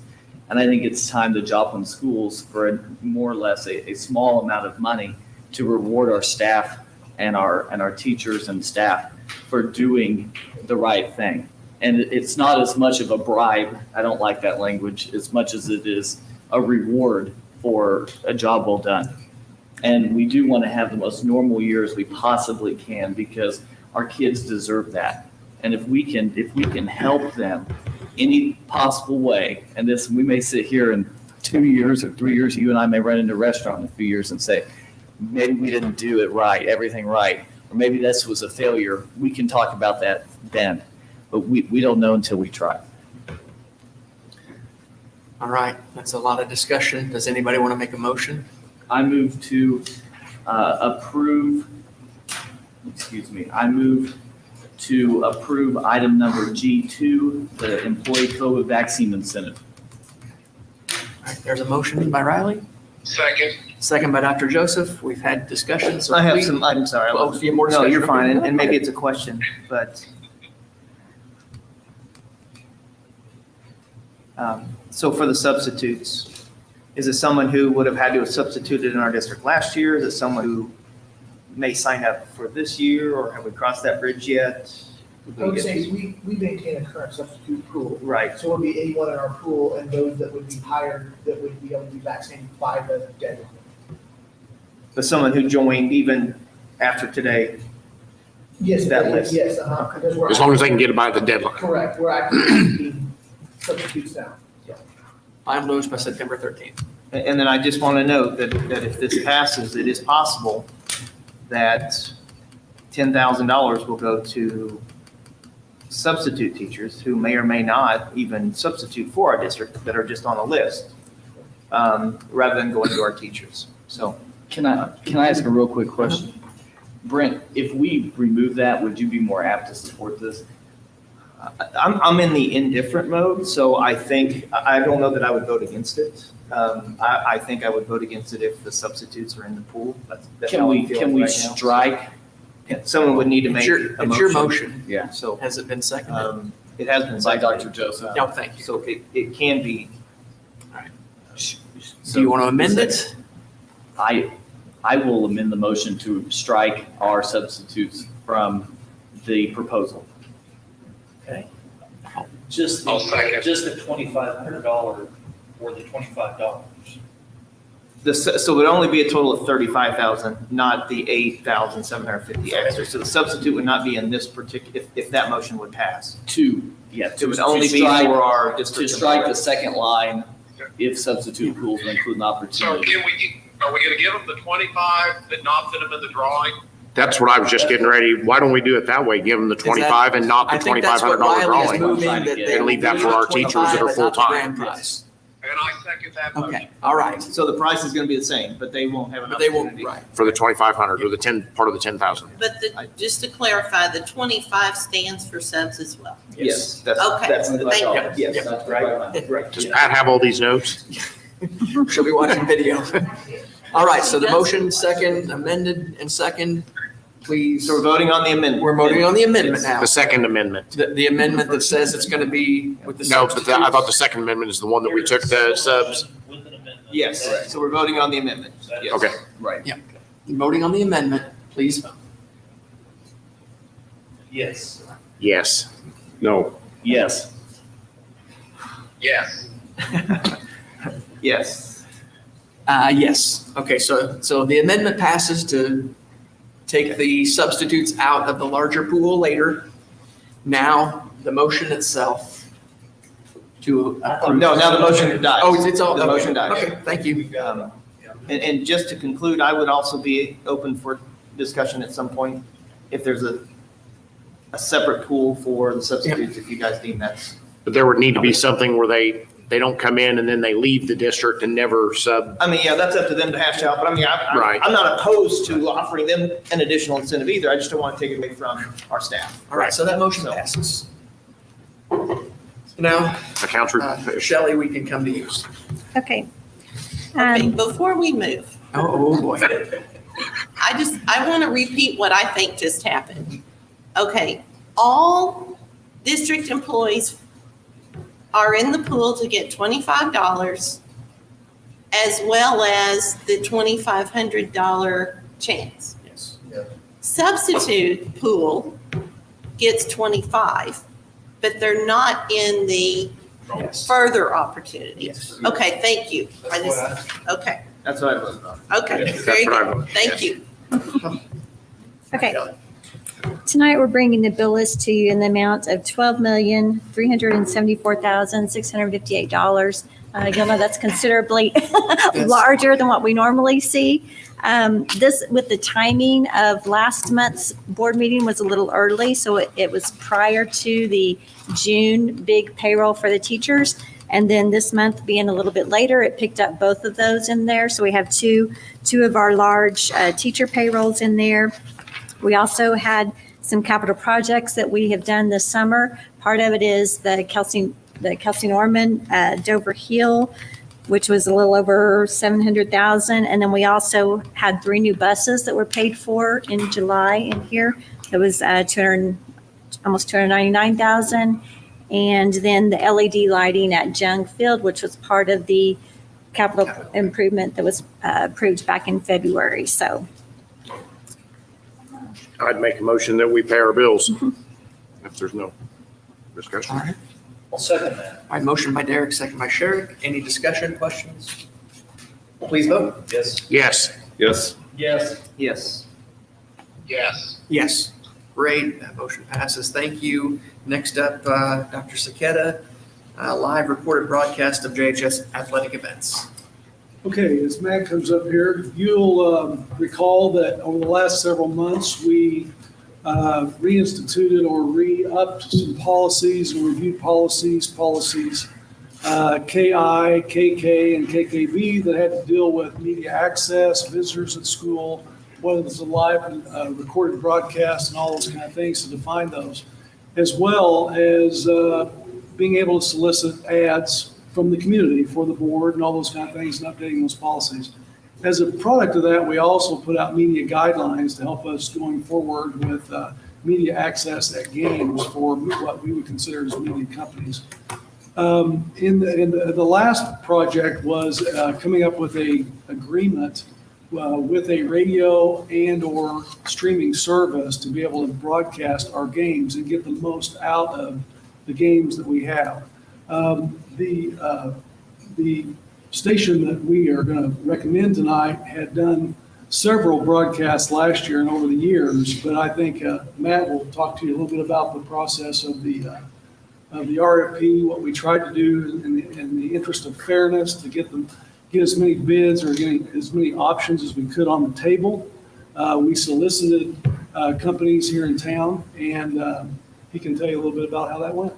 And I think it's time the Joplin schools, for more or less a small amount of money, to reward our staff and our teachers and staff for doing the right thing. And it's not as much of a bribe, I don't like that language, as much as it is a reward for a job well done. And we do want to have the most normal years we possibly can, because our kids deserve that. And if we can help them any possible way, and we may sit here in 2 years or 3 years, you and I may run into a restaurant in a few years and say, maybe we didn't do it right, everything right, or maybe this was a failure. We can talk about that then, but we don't know until we try. All right, that's a lot of discussion. Does anybody want to make a motion? I move to approve item number G2, the employee COVID vaccine incentive. All right, there's a motion by Riley. Second by Dr. Joseph. We've had discussion. So I have please- some, I'm sorry. Oh, you have more No, you're discussion? fine, and maybe it's a question, but. So for the substitutes, is it someone who would have had to have substituted in our district last year? Is it someone who may sign up for this year, or have we crossed that bridge yet? I would say we maintain a current substitute pool. Right. So it would be anyone in our pool and those that would be hired that would be able to be vaccinated by the deadline. But someone who joined even after today, Yes, that list. yes, because we're. As long as they can get it by the deadline. Correct, we're actively keeping substitutes down. Final notice by September 13th. and then I just want to note that if this passes, it is possible that $10,000 will go to substitute teachers who may or may not even substitute for our district, that are just on the list, rather than going to our teachers. So Can I ask a real quick question? Brent, if we remove that, would you be more apt to support this? I'm in the indifferent mode, so I don't know that I would vote against it. I think I would vote against it if the substitutes are in the pool. That's Can how we I'm feeling right now. strike? Someone would need to make a motion. It's your motion. Yeah. So Has it been seconded? it has been By seconded. Dr. Joseph. No, thank you. So it can be. Do you want to amend it? I will amend the motion to strike our substitutes from the proposal. Okay. Just I'll second. just the $2,500 or the $25. So it would only be a total of 35,000, not the 8,750 extra. So the substitute would not be in this particular, if that motion would pass. It would only be for our To district. strike the second line, if substitute pools will include an So opportunity. are we gonna give them the 25, but not put them in the drawing? That's what I was just getting ready. Why don't we do it that way? Give them the 25 and not the I think that's what $2,500 Riley is drawing. moving, Trying to that get- they And leave that will for be our the teachers that 25, are but not the full-time. grand price. And I second that motion. Okay, all right. So the price is going to be the same, but they won't have an But they won't, opportunity. right. For the 2,500 or the 10, part of the 10,000. But just to clarify, the 25 stands for subs as well. Yes, that's, Okay, that's, thank you. yes, that's right. Does Pat have all these notes? She'll be watching video. All right, so the motion second, amended and second, please. So we're voting on the amendment. We're voting on the amendment now. The second amendment. The amendment that says it's going to be with the No, but substitutes. I thought the second amendment is the one that we took the subs. With an amendment. Yes, so we're voting on the amendment. Yes. Okay. Right. Voting on the amendment, please vote. Yes. Yes. No. Yes. Yes. Yes. Yes. Okay, so the amendment passes to take the substitutes out of the larger pool later. Now, the motion itself to approve. No, now the motion dies. Oh, it's all. The okay. motion dies. Okay, thank you. And just to conclude, I would also be open for discussion at some point if there's a separate pool for the substitutes, if you guys deem that's. But there would need to be something where they don't come in and then they leave the district and never sub. I mean, yeah, that's up to them to hash out, but I mean, Right. I'm not opposed to offering them an additional incentive either. I just don't want to take it away from our staff. All right, so that motion passes. Now, Accounts. Shelley, we can come to you. Okay. Okay, before we move, Oh, boy. I want to repeat what I think just happened. Okay, all district employees are in the pool to get $25 as well as the $2,500 chance. Yes. Substitute pool gets 25, but they're not in the Yes. further opportunity. Yes. Okay, thank you. Okay, That's what I voted on. okay, That's very what I good. voted, Thank you. Okay. Tonight, we're bringing the bill list to you in the amount of $12,374,658. You'll know that's considerably larger than what we normally see. This, with the timing of last month's board meeting was a little early, so it was prior to the June big payroll for the teachers. And then this month being a little bit later, it picked up both of those in there. So we have two of our large teacher payrolls in there. We also had some capital projects that we have done this summer. Part of it is the Kelsey Norman Dover Hill, which was a little over $700,000. And then we also had 3 new buses that were paid for in July in here. It was almost $299,000. And then the LED lighting at Jung Field, which was part of the capital improvement that was approved back in February. So I'd make a motion that we pay our bills. If there's no discussion. All right. I'll second that. All right, motion by Derek, second by Sherrick. Any discussion, questions? Please vote. Yes. Yes. Yes. Yes. Yes. Yes. Yes. Great, that motion passes. Thank you. Next up, Dr. Saketa, live recorded broadcast of JHS athletic events. Okay, as Matt comes up here, you'll recall that over the last several months, we reinstituted or re-upped some policies and reviewed policies, KI, KK, and KKB that had to deal with media access, visitors at school, whether it's a live recorded broadcast and all those kind of things to define those, as well as being able to solicit ads from the community for the board and all those kind of things and updating those policies. As a product of that, we also put out media guidelines to help us going forward with media access at games for what we would consider as media companies. The last project was coming up with a agreement with a radio and/or streaming service to be able to broadcast our games and get the most out of the games that we have. The station that we are going to recommend tonight had done several broadcasts last year and over the years, but I think Matt will talk to you a little bit about the process of the RFP, what we tried to do in the interest of fairness to get as many bids or get as many options as we could on the table. We solicited companies here in town, and he can tell you a little bit about how that went.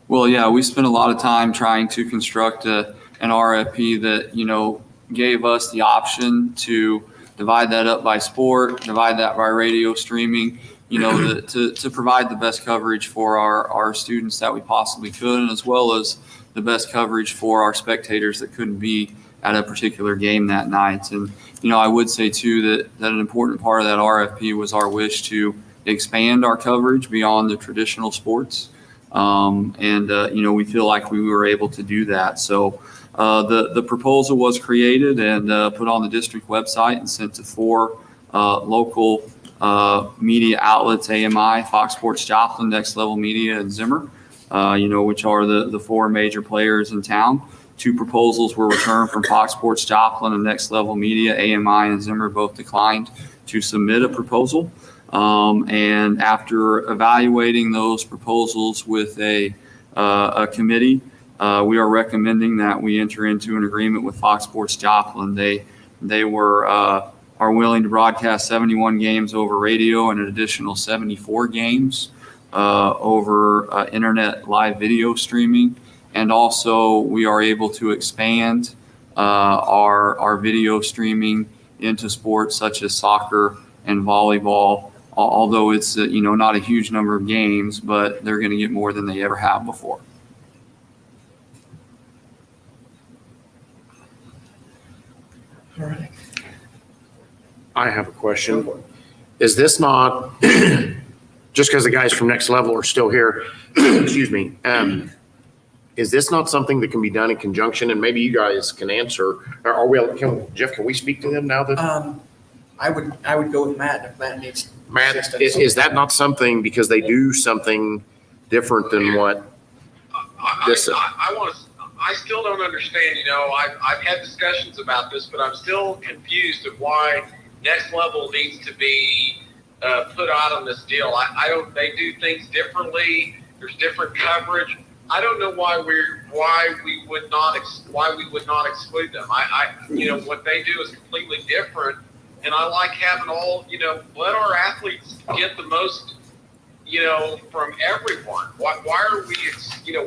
Well, yeah, we spent a lot of time trying to construct an RFP that, gave us the option to divide that up by sport, divide that by radio streaming, to provide the best coverage for our students that we possibly could, and as well as the best coverage for our spectators that couldn't be at a particular game that night. And, I would say too that an important part of that RFP was our wish to expand our coverage beyond the traditional sports. We feel like we were able to do that. So the proposal was created and put on the district website and sent to 4 local media outlets: AMI, Fox Sports Joplin, Next Level Media, and Zimmer, which are the 4 major players in town. 2 proposals were returned from Fox Sports Joplin and Next Level Media. AMI and Zimmer both declined to submit a proposal. And after evaluating those proposals with a committee, we are recommending that we enter into an agreement with Fox Sports Joplin. They are willing to broadcast 71 games over radio and an additional 74 games over internet live video streaming. And also we are able to expand our video streaming into sports such as soccer and volleyball, although it's not a huge number of games, but they're going to get more than they ever have before. All right. I have a question. Is this not, just because the guys from Next Level are still here, excuse me, is this not something that can be done in conjunction? And maybe you guys can answer. Jeff, can we speak to them now that? I would go with Matt if Matt needs. Matt, is that not something, because they do something different than what this is? I still don't understand, I've had discussions about this, but I'm still confused of why Next Level needs to be put out on this deal. They do things differently. There's different coverage. I don't know why we would not exclude them. What they do is completely different. And I like having let our athletes get the most, from everyone. Why are we,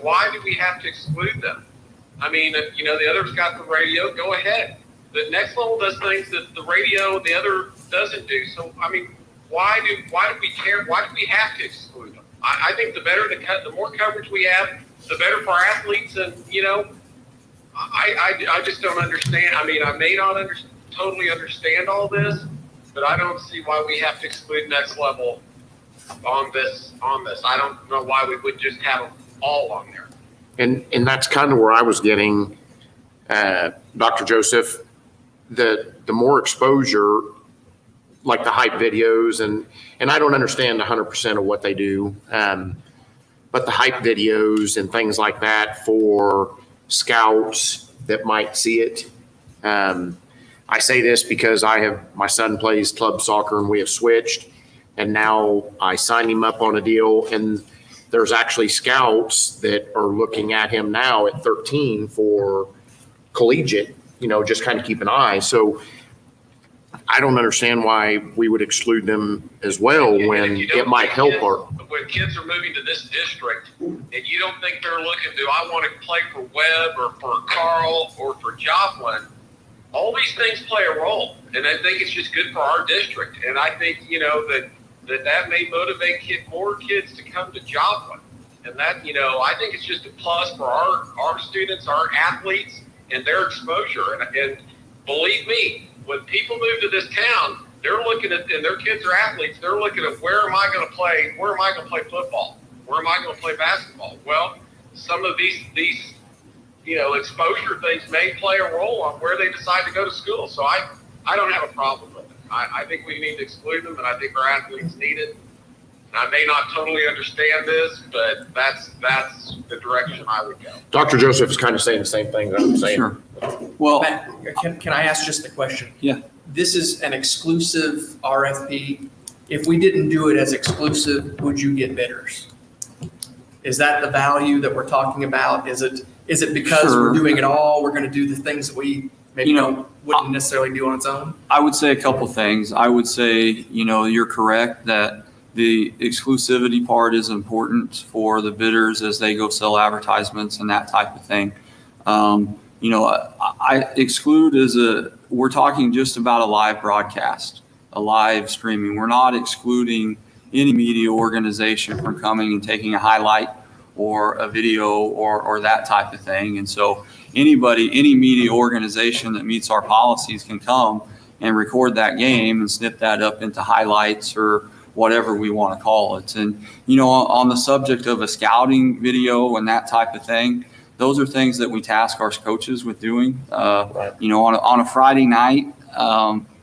why do we have to exclude them? I mean, the other's got the radio, go ahead. The Next Level does things that the radio, the other doesn't do. So, I mean, why do we care? Why do we have to exclude them? I think the more coverage we have, the better for our athletes. And, I just don't understand. I mean, I may not totally understand all this, but I don't see why we have to exclude Next Level on this. I don't know why we would just have them all on there. And that's kind of where I was getting, Dr. Joseph, the more exposure, like the hype videos, and I don't understand 100% of what they do, but the hype videos and things like that for scouts that might see it. I say this because my son plays club soccer and we have switched, and now I signed him up on a deal, and there's actually scouts that are looking at him now at 13 for collegiate, just kind of keep an eye. So I don't understand why we would exclude them as well when it might help our. When kids are moving to this district and you don't think they're looking, do I want to play for Webb or for Carl or for Joplin? All these things play a role, and I think it's just good for our district. And I think, that may motivate more kids to come to Joplin. And that, I think it's just a plus for our students, our athletes, and their exposure. And believe me, when people move to this town, they're looking at, and their kids are athletes, they're looking at where am I going to play football? Where am I going to play basketball? Well, some of these exposure things may play a role on where they decide to go to school. So I don't have a problem with it. I think we need to exclude them, and I think our athletes need it. And I may not totally understand this, but that's the direction I would go. Dr. Joseph is kind of saying the same thing that I'm saying. Sure. Well, Matt, can I ask just a question? Yeah. This is an exclusive RFP. If we didn't do it as exclusive, would you get bidders? Is that the value that we're talking about? Is it because we're Sure. doing it all, we're going to do the things that we maybe wouldn't necessarily do on its own? I would say a couple things. I would say, you're correct that the exclusivity part is important for the bidders as they go sell advertisements and that type of thing. I exclude we're talking just about a live broadcast, a live streaming. We're not excluding any media organization from coming and taking a highlight or a video or that type of thing. And so any media organization that meets our policies can come and record that game and snip that up into highlights or whatever we want to call it. And, on the subject of a scouting video and that type of thing, those are things that we task our coaches with doing. On a Friday night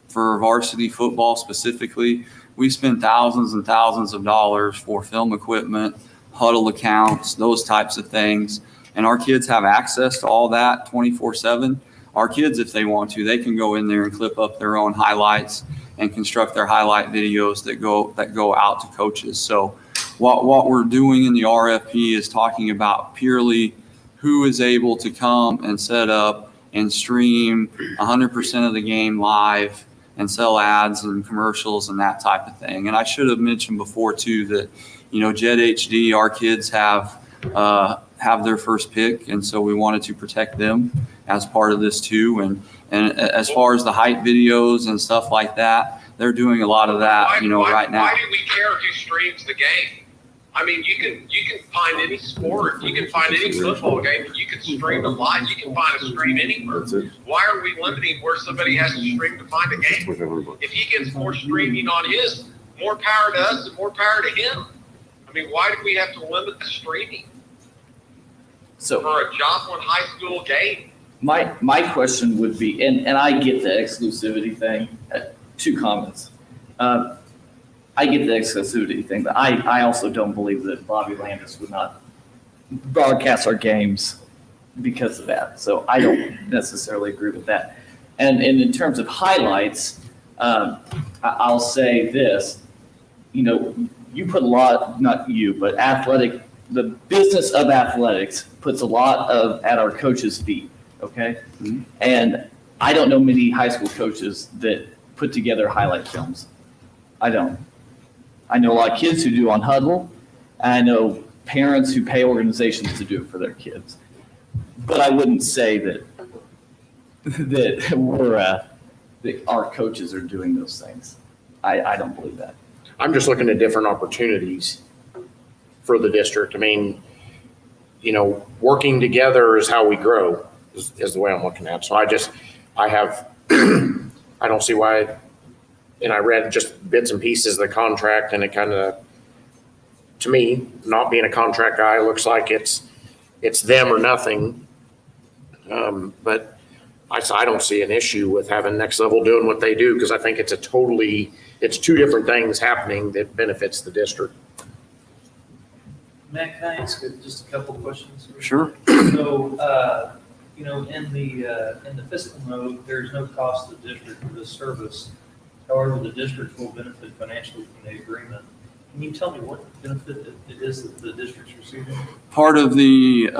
for varsity football specifically, we spend thousands and thousands of dollars for film equipment, huddle accounts, those types of things. And our kids have access to all that 24/7. Our kids, if they want to, they can go in there and clip up their own highlights and construct their highlight videos that go out to coaches. So what we're doing in the RFP is talking about purely who is able to come and set up and stream 100% of the game live and sell ads and commercials and that type of thing. And I should have mentioned before too that, Jet HD, our kids have their first pick. And so we wanted to protect them as part of this too. And as far as the hype videos and stuff like that, they're doing a lot of that, right now. Why do we care who streams the game? I mean, you can find any sport, you can find any football game, and you can stream it live. You can find a stream anywhere. Why are we limiting where somebody has to stream to find a game? If he gets more streaming on his, more power to us and more power to him. I mean, why do we have to limit the streaming So for a Joplin high school game? my question would be, and I get the exclusivity thing, 2 comments. I get the exclusivity thing, but I also don't believe that Bobby Landis would not broadcast our games because of that. So I don't necessarily agree with that. And in terms of highlights, I'll say this, you put a lot, not you, but the business of athletics puts a lot at our coaches' feet, okay? Mm-hmm. And I don't know many high school coaches that put together highlight films. I don't. I know a lot of kids who do on Huddle. I know parents who pay organizations to do it for their kids. But I wouldn't say that our coaches are doing those things. I don't believe that. I'm just looking at different opportunities for the district. I mean, working together is how we grow, is the way I'm looking at it. So I don't see why. And I read just bits and pieces of the contract, and it kind of, to me, not being a contract guy, looks like it's them or nothing. But I don't see an issue with having Next Level doing what they do, because I think it's 2 different things happening that benefits the district. Matt, can I ask just a couple of questions? Sure. So, in the fiscal note, there's no cost to the district for this service. However, the district will benefit financially from the agreement. Can you tell me what benefit it is that the district's receiving? Part of the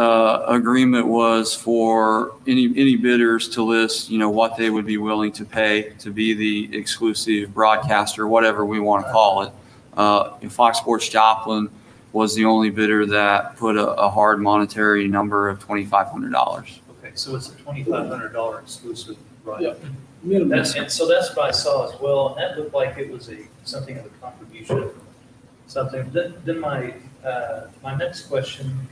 agreement was for any bidders to list, what they would be willing to pay to be the exclusive broadcaster, whatever we want to call it. Fox Sports Joplin was the only bidder that put a hard monetary number of $2,500. Okay, so it's a $2,500 exclusive, right? Yeah. Minimum. And so that's what I saw as well, and that looked like it was something of a contribution, something. Then my next question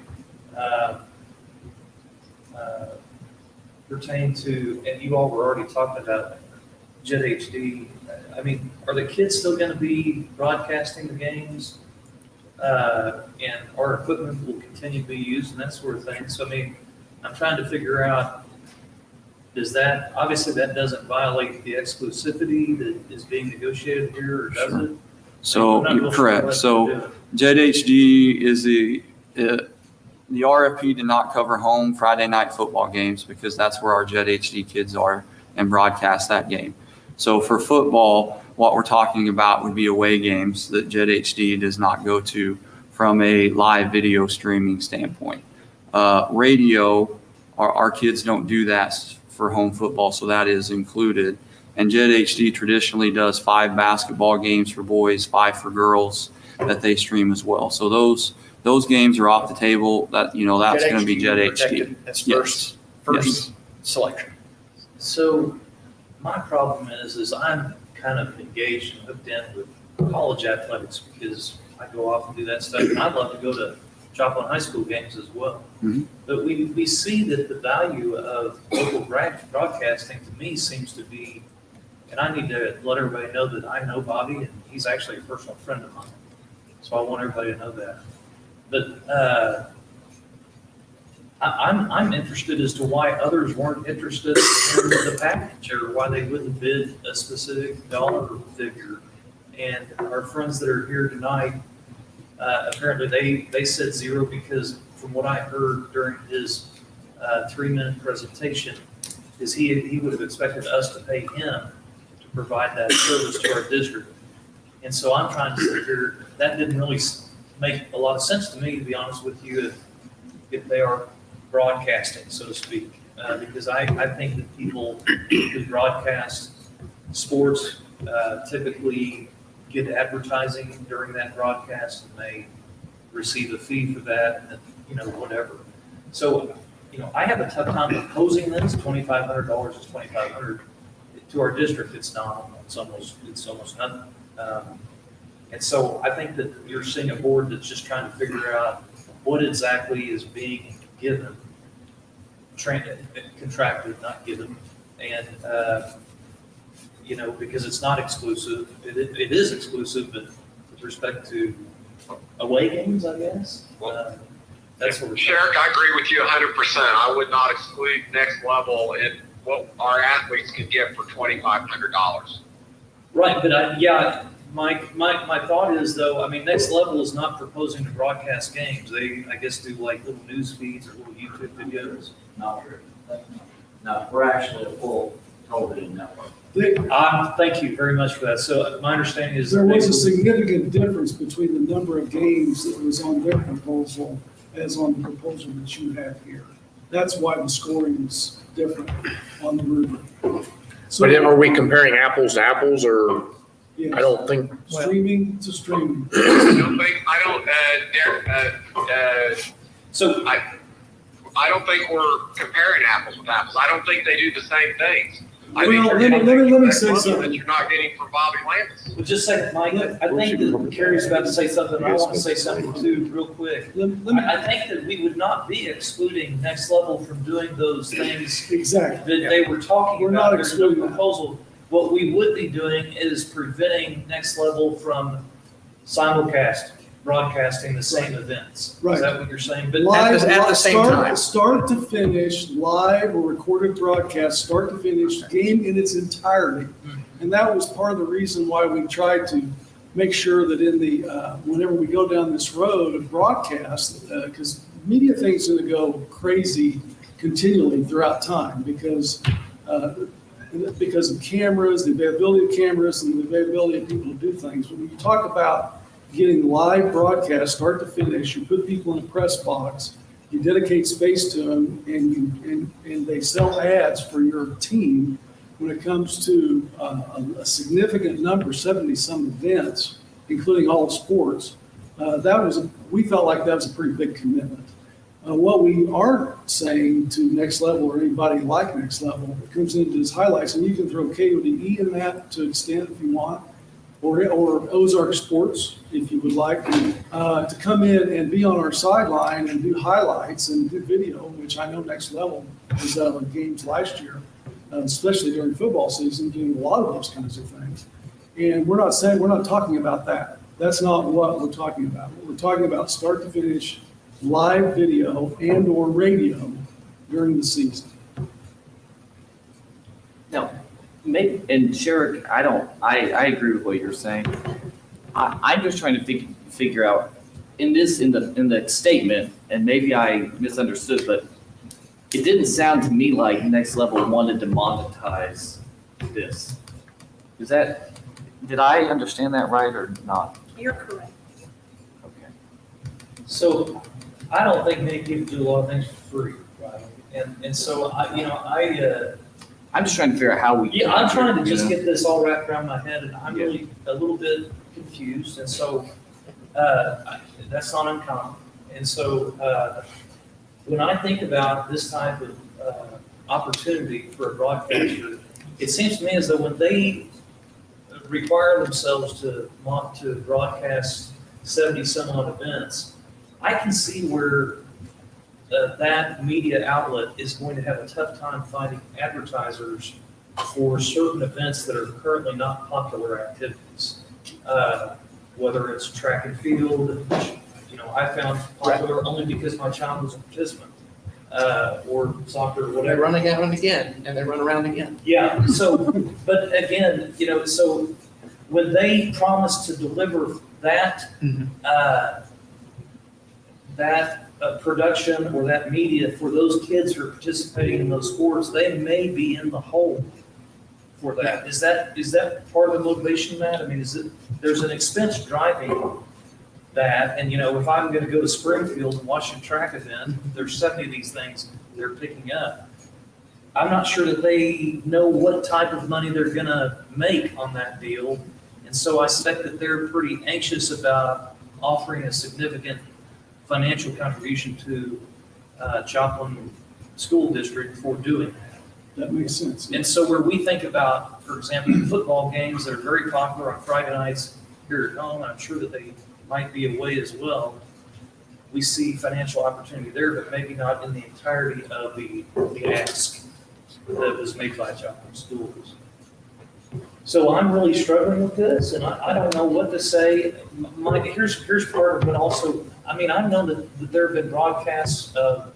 pertained to, and you all were already talking about Jet HD. I mean, are the kids still going to be broadcasting the games? and our equipment will continue to be used and that sort of thing. So, I mean, I'm trying to figure out, obviously that doesn't violate the exclusivity that is being negotiated here, or does it? So, I'm not real sure correct. what So to do. JHD is the RFP did not cover home Friday night football games because that's where our JHD kids are and broadcast that game. So for football, what we're talking about would be away games that JHD does not go to from a live video streaming standpoint. Radio, our kids don't do that for home football, so that is included. And JHD traditionally does 5 basketball games for boys, 5 for girls that they stream as well. So those games are off the table. That's going to be JHD. That's Yes. first selection. So my problem is I'm kind of engaged and hooked in with college athletics because I go off and do that stuff, and I'd love to go to Joplin High School games as well. Mhm. But we see that the value of local broadcasting to me seems to be, and I need to let everybody know that I know Bobby, and he's actually a personal friend of mine. So I want everybody to know that. But I'm interested as to why others weren't interested in the package, or why they wouldn't bid a specific dollar figure. And our friends that are here tonight, apparently they said 0 because from what I heard during his 3-minute presentation, is he would have expected us to pay him to provide that service to our district. And so I'm trying to figure, that didn't really make a lot of sense to me, to be honest with you, if they are broadcasting, so to speak. Because I think that people who broadcast sports typically get advertising during that broadcast, and they receive a fee for that, and whatever. So, I have a tough time proposing this. $2,500 is $2,500. To our district, it's not. It's almost nothing. And so I think that you're seeing a board that's just trying to figure out what exactly is being given, contracted, not given, and because it's not exclusive. It is exclusive, but with respect to away games, I guess. That's what we're. Sherrick, I agree with you 100%. I would not exclude next level in what our athletes could get for $2,500. Right, but Mike, my thought is though, Next Level is not proposing to broadcast games. They, I guess, do like little news feeds or little YouTube videos. Not true. No, we're actually a full television network. Thank you very much for that. So my understanding is. There was a significant difference between the number of games that was on their proposal as on the proposal that you have here. That's why the scoring is different on the rubric. So, But then are we comparing apples to apples, or? yes, I don't think. streaming to streaming. I don't think we're comparing apples with apples. I don't think they do the same things. I Well, think you're let me- getting let me next say level something. that you're not getting from Bobby Landis. Well, just a second, Mike. I think that Carrie's about to say something. I want to say something too, real quick. I think that we would not be excluding Next Level from doing those things Exactly. that they were talking We're about not during the excluding that. proposal. What we would be doing is preventing Next Level from simulcast, broadcasting the same events. Right. Is that what you're saying? But Live, at the same time. Start to finish, live or recorded broadcast, start to finish, game in its entirety. And that was part of the reason why we tried to make sure that in the, whenever we go down this road of broadcast, because media things are going to go crazy continually throughout time because of cameras, the availability of cameras and the availability of people to do things. But when you talk about getting live broadcast, start to finish, you put people in a press box, you dedicate space to them, and they sell ads for your team. When it comes to a significant number, 70-some events, including all sports, we felt like that was a pretty big commitment. What we aren't saying to Next Level or anybody like Next Level comes into his highlights, and you can throw KODE in that to extent if you want, or Ozark Sports if you would like to come in and be on our sideline and do highlights and do video, which I know Next Level was out on games last year, especially during football season, doing a lot of those kinds of things. And we're not talking about that. That's not what we're talking about. We're talking about start to finish live video and or radio during the season. Now, maybe, and Sherrick, I agree with what you're saying. I'm just trying to figure out in the statement, and maybe I misunderstood, but it didn't sound to me like Next Level wanted to monetize this. Did I understand that right or not? You're correct. Okay. So I don't think many people do a lot of things for free, right? And so I'm just trying to figure out how we. Yeah, I'm trying to just get this all wrapped around my head, and I'm really a little bit confused, and so that's not uncommon. And so when I think about this type of opportunity for a broadcaster, it seems to me as though when they require themselves to want to broadcast 70 some odd events, I can see where that media outlet is going to have a tough time finding advertisers for certain events that are currently not popular activities. Whether it's track and field, which, I found popular only because my child was a participant, or soccer, or They whatever. run around again, and they run around again. Yeah, so, but again, so when they promise to deliver that, production or that media for those kids who are participating in those sports, they may be in the hole for that. Is that part of the motivation, Matt? I mean, there's an expense driving that, and if I'm gonna go to Springfield and watch a track event, there's 70 of these things they're picking up. I'm not sure that they know what type of money they're gonna make on that deal, and so I suspect that they're pretty anxious about offering a significant financial contribution to Joplin School District for doing that. That makes sense. And so where we think about, for example, football games that are very popular on Friday nights here at home, and I'm sure that they might be away as well, we see financial opportunity there, but maybe not in the entirety of the ask that was made by Joplin Schools. So I'm really struggling with this, and I don't know what to say. Here's part of it also. I mean, I know that there have been broadcasts of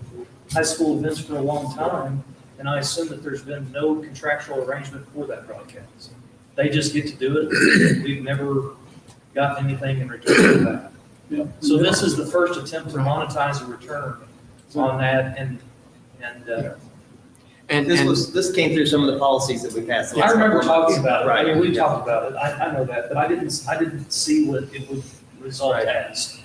high school events for a long time, and I assume that there's been no contractual arrangement for that broadcast. They just get to do it. We've never gotten anything in return for that. Yeah. So this is the first attempt to monetize a return on that, and This came through some of the policies that we passed. I remember talking about it. Right. I mean, we talked about it. I know that, but I didn't see what it would result as.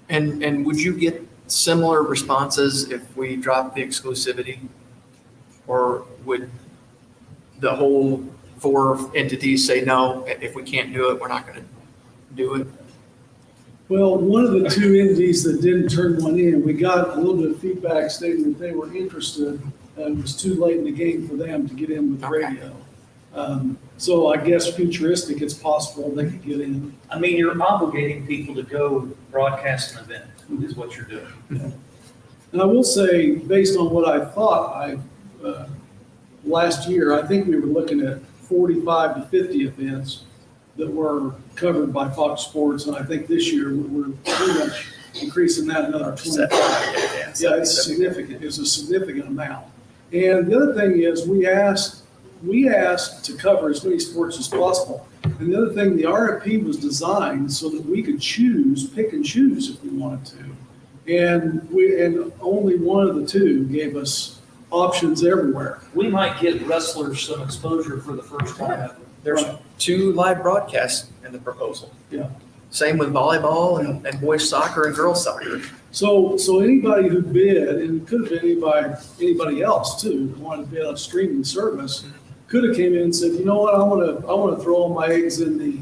And would you get similar responses if we dropped the exclusivity? Or would the whole 4 entities say, no, if we can't do it, we're not going to do it? Well, one of the 2 entities that didn't turn one in, we got a little bit of feedback stating that they were interested, and it was too late in the game for them to get in with radio. So I guess futuristic, it's possible they could get in. I mean, you're obligating people to go broadcast an event, is what you're doing. Yeah. And I will say, based on what I thought, last year, I think we were looking at 45 to 50 events that were covered by Fox Sports, and I think this year we're pretty much increasing that another 25. Yeah, it's significant. It's a significant amount. And the other thing is, we asked to cover as many sports as possible. And the other thing, the RFP was designed so that we could pick and choose if we wanted to. And only one of the 2 gave us options everywhere. We might get wrestlers some exposure for the first time ever. There's 2 live broadcasts in the proposal. Yeah. Same with volleyball and boys soccer and girls soccer. So anybody who bid, and it could have been anybody else too, who wanted to bid on streaming service, could have came in and said, you know what, I want to throw all my eggs in the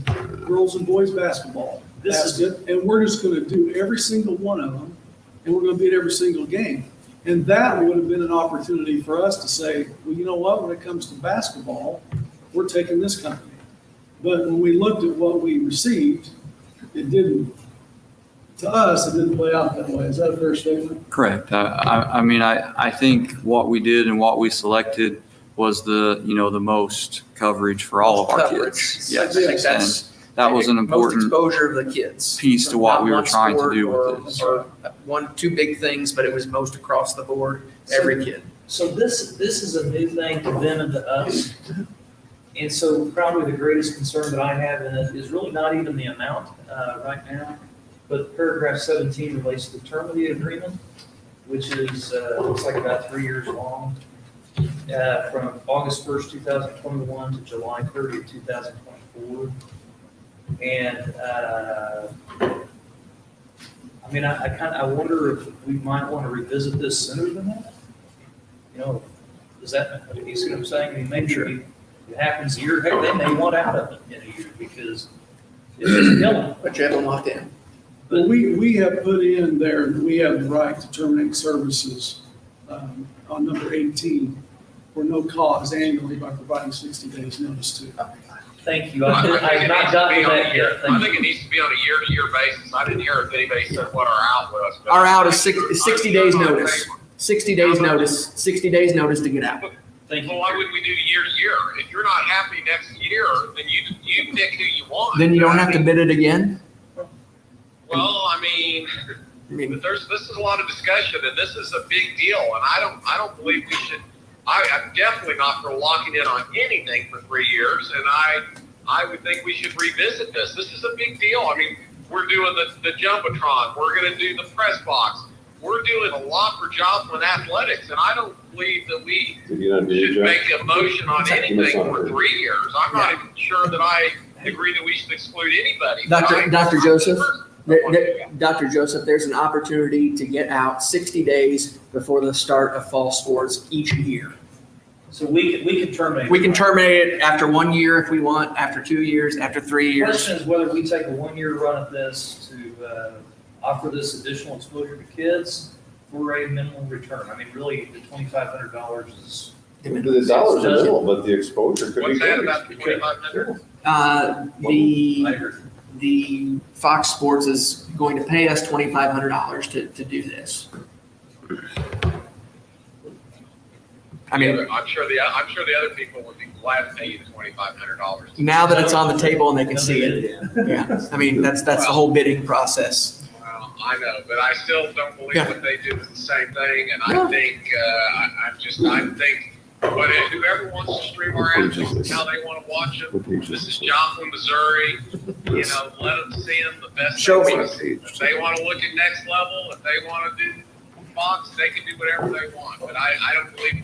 girls and boys basketball basket, and we're just going to do every single one of them, and we're going to bid every single game. And that would have been an opportunity for us to say, well, you know what, when it comes to basketball, we're taking this company. But when we looked at what we received, it didn't play out that way. Is that a fair statement? Correct. I mean, I think what we did and what we selected was the most coverage for all of our kids. Yes, I think that was an Most important exposure of the kids. piece to what Not we were one trying to sport do or- with this. Or two big things, but it was most across the board, every kid. So this is a new thing to them and to us. And so probably the greatest concern that I have in it is really not even the amount right now, but paragraph 17 relates to the term of the agreement, which is, looks like about 3 years long, from August 1st, 2021 to July 30th, 2024. And I mean, I wonder if we might want to revisit this sooner than that. You know, does that, you see what I'm saying? I mean, maybe it happens a year, heck, they may want out of it in a year because it's just killing. But you have them locked in. Well, we have put in there, we have the right to terminate services on number 18 for no cause annually by providing 60 days notice to. Thank you. I have not gotten to that yet. I think it needs to be on a year-to-year basis. I didn't hear if anybody said what our out was. but- Our out is 60 days notice. 60 days notice, 60 days notice to get out. Thank Well, you. why wouldn't we do year-to-year? If you're not happy next year, then you pick who you want. Then you don't have to bid it again? Well, I mean, this is a lot of discussion, and this is a big deal, and I don't believe we should. I'm definitely not for locking in on anything for 3 years, and I would think we should revisit this. This is a big deal. I mean, we're doing the Jumbotron. We're going to do the press box. We're doing a lot for Joplin athletics, and I don't believe that we should make a motion on anything for 3 years. I'm not even sure that I agree that we should exclude anybody. Dr. Joseph, Dr. Joseph, there's an opportunity to get out 60 days before the start of fall sports each year. So we can terminate. We can terminate it after 1 year if we want, after 2 years, after 3 The years. question is whether we take a 1 year run at this to offer this additional exposure to kids for a minimum return. I mean, really, the $2,500 is. The dollars are minimal, but the exposure could be What's that big. about the 2,500? The Fox Sports is going to pay us $2,500 to do this. I mean, I'm sure the other people would be glad to pay you the $2,500. now that it's on the table and they can see it, yeah. I mean, that's the whole bidding process. Well, I know, but I still don't believe what they do is the same thing, and I think, I think whoever wants to stream our athletes how they want to watch them, this is Joplin, Missouri, let them see them the best. Show me. If they want to look at next level, if they want to do Fox, they can do whatever they want, but I don't believe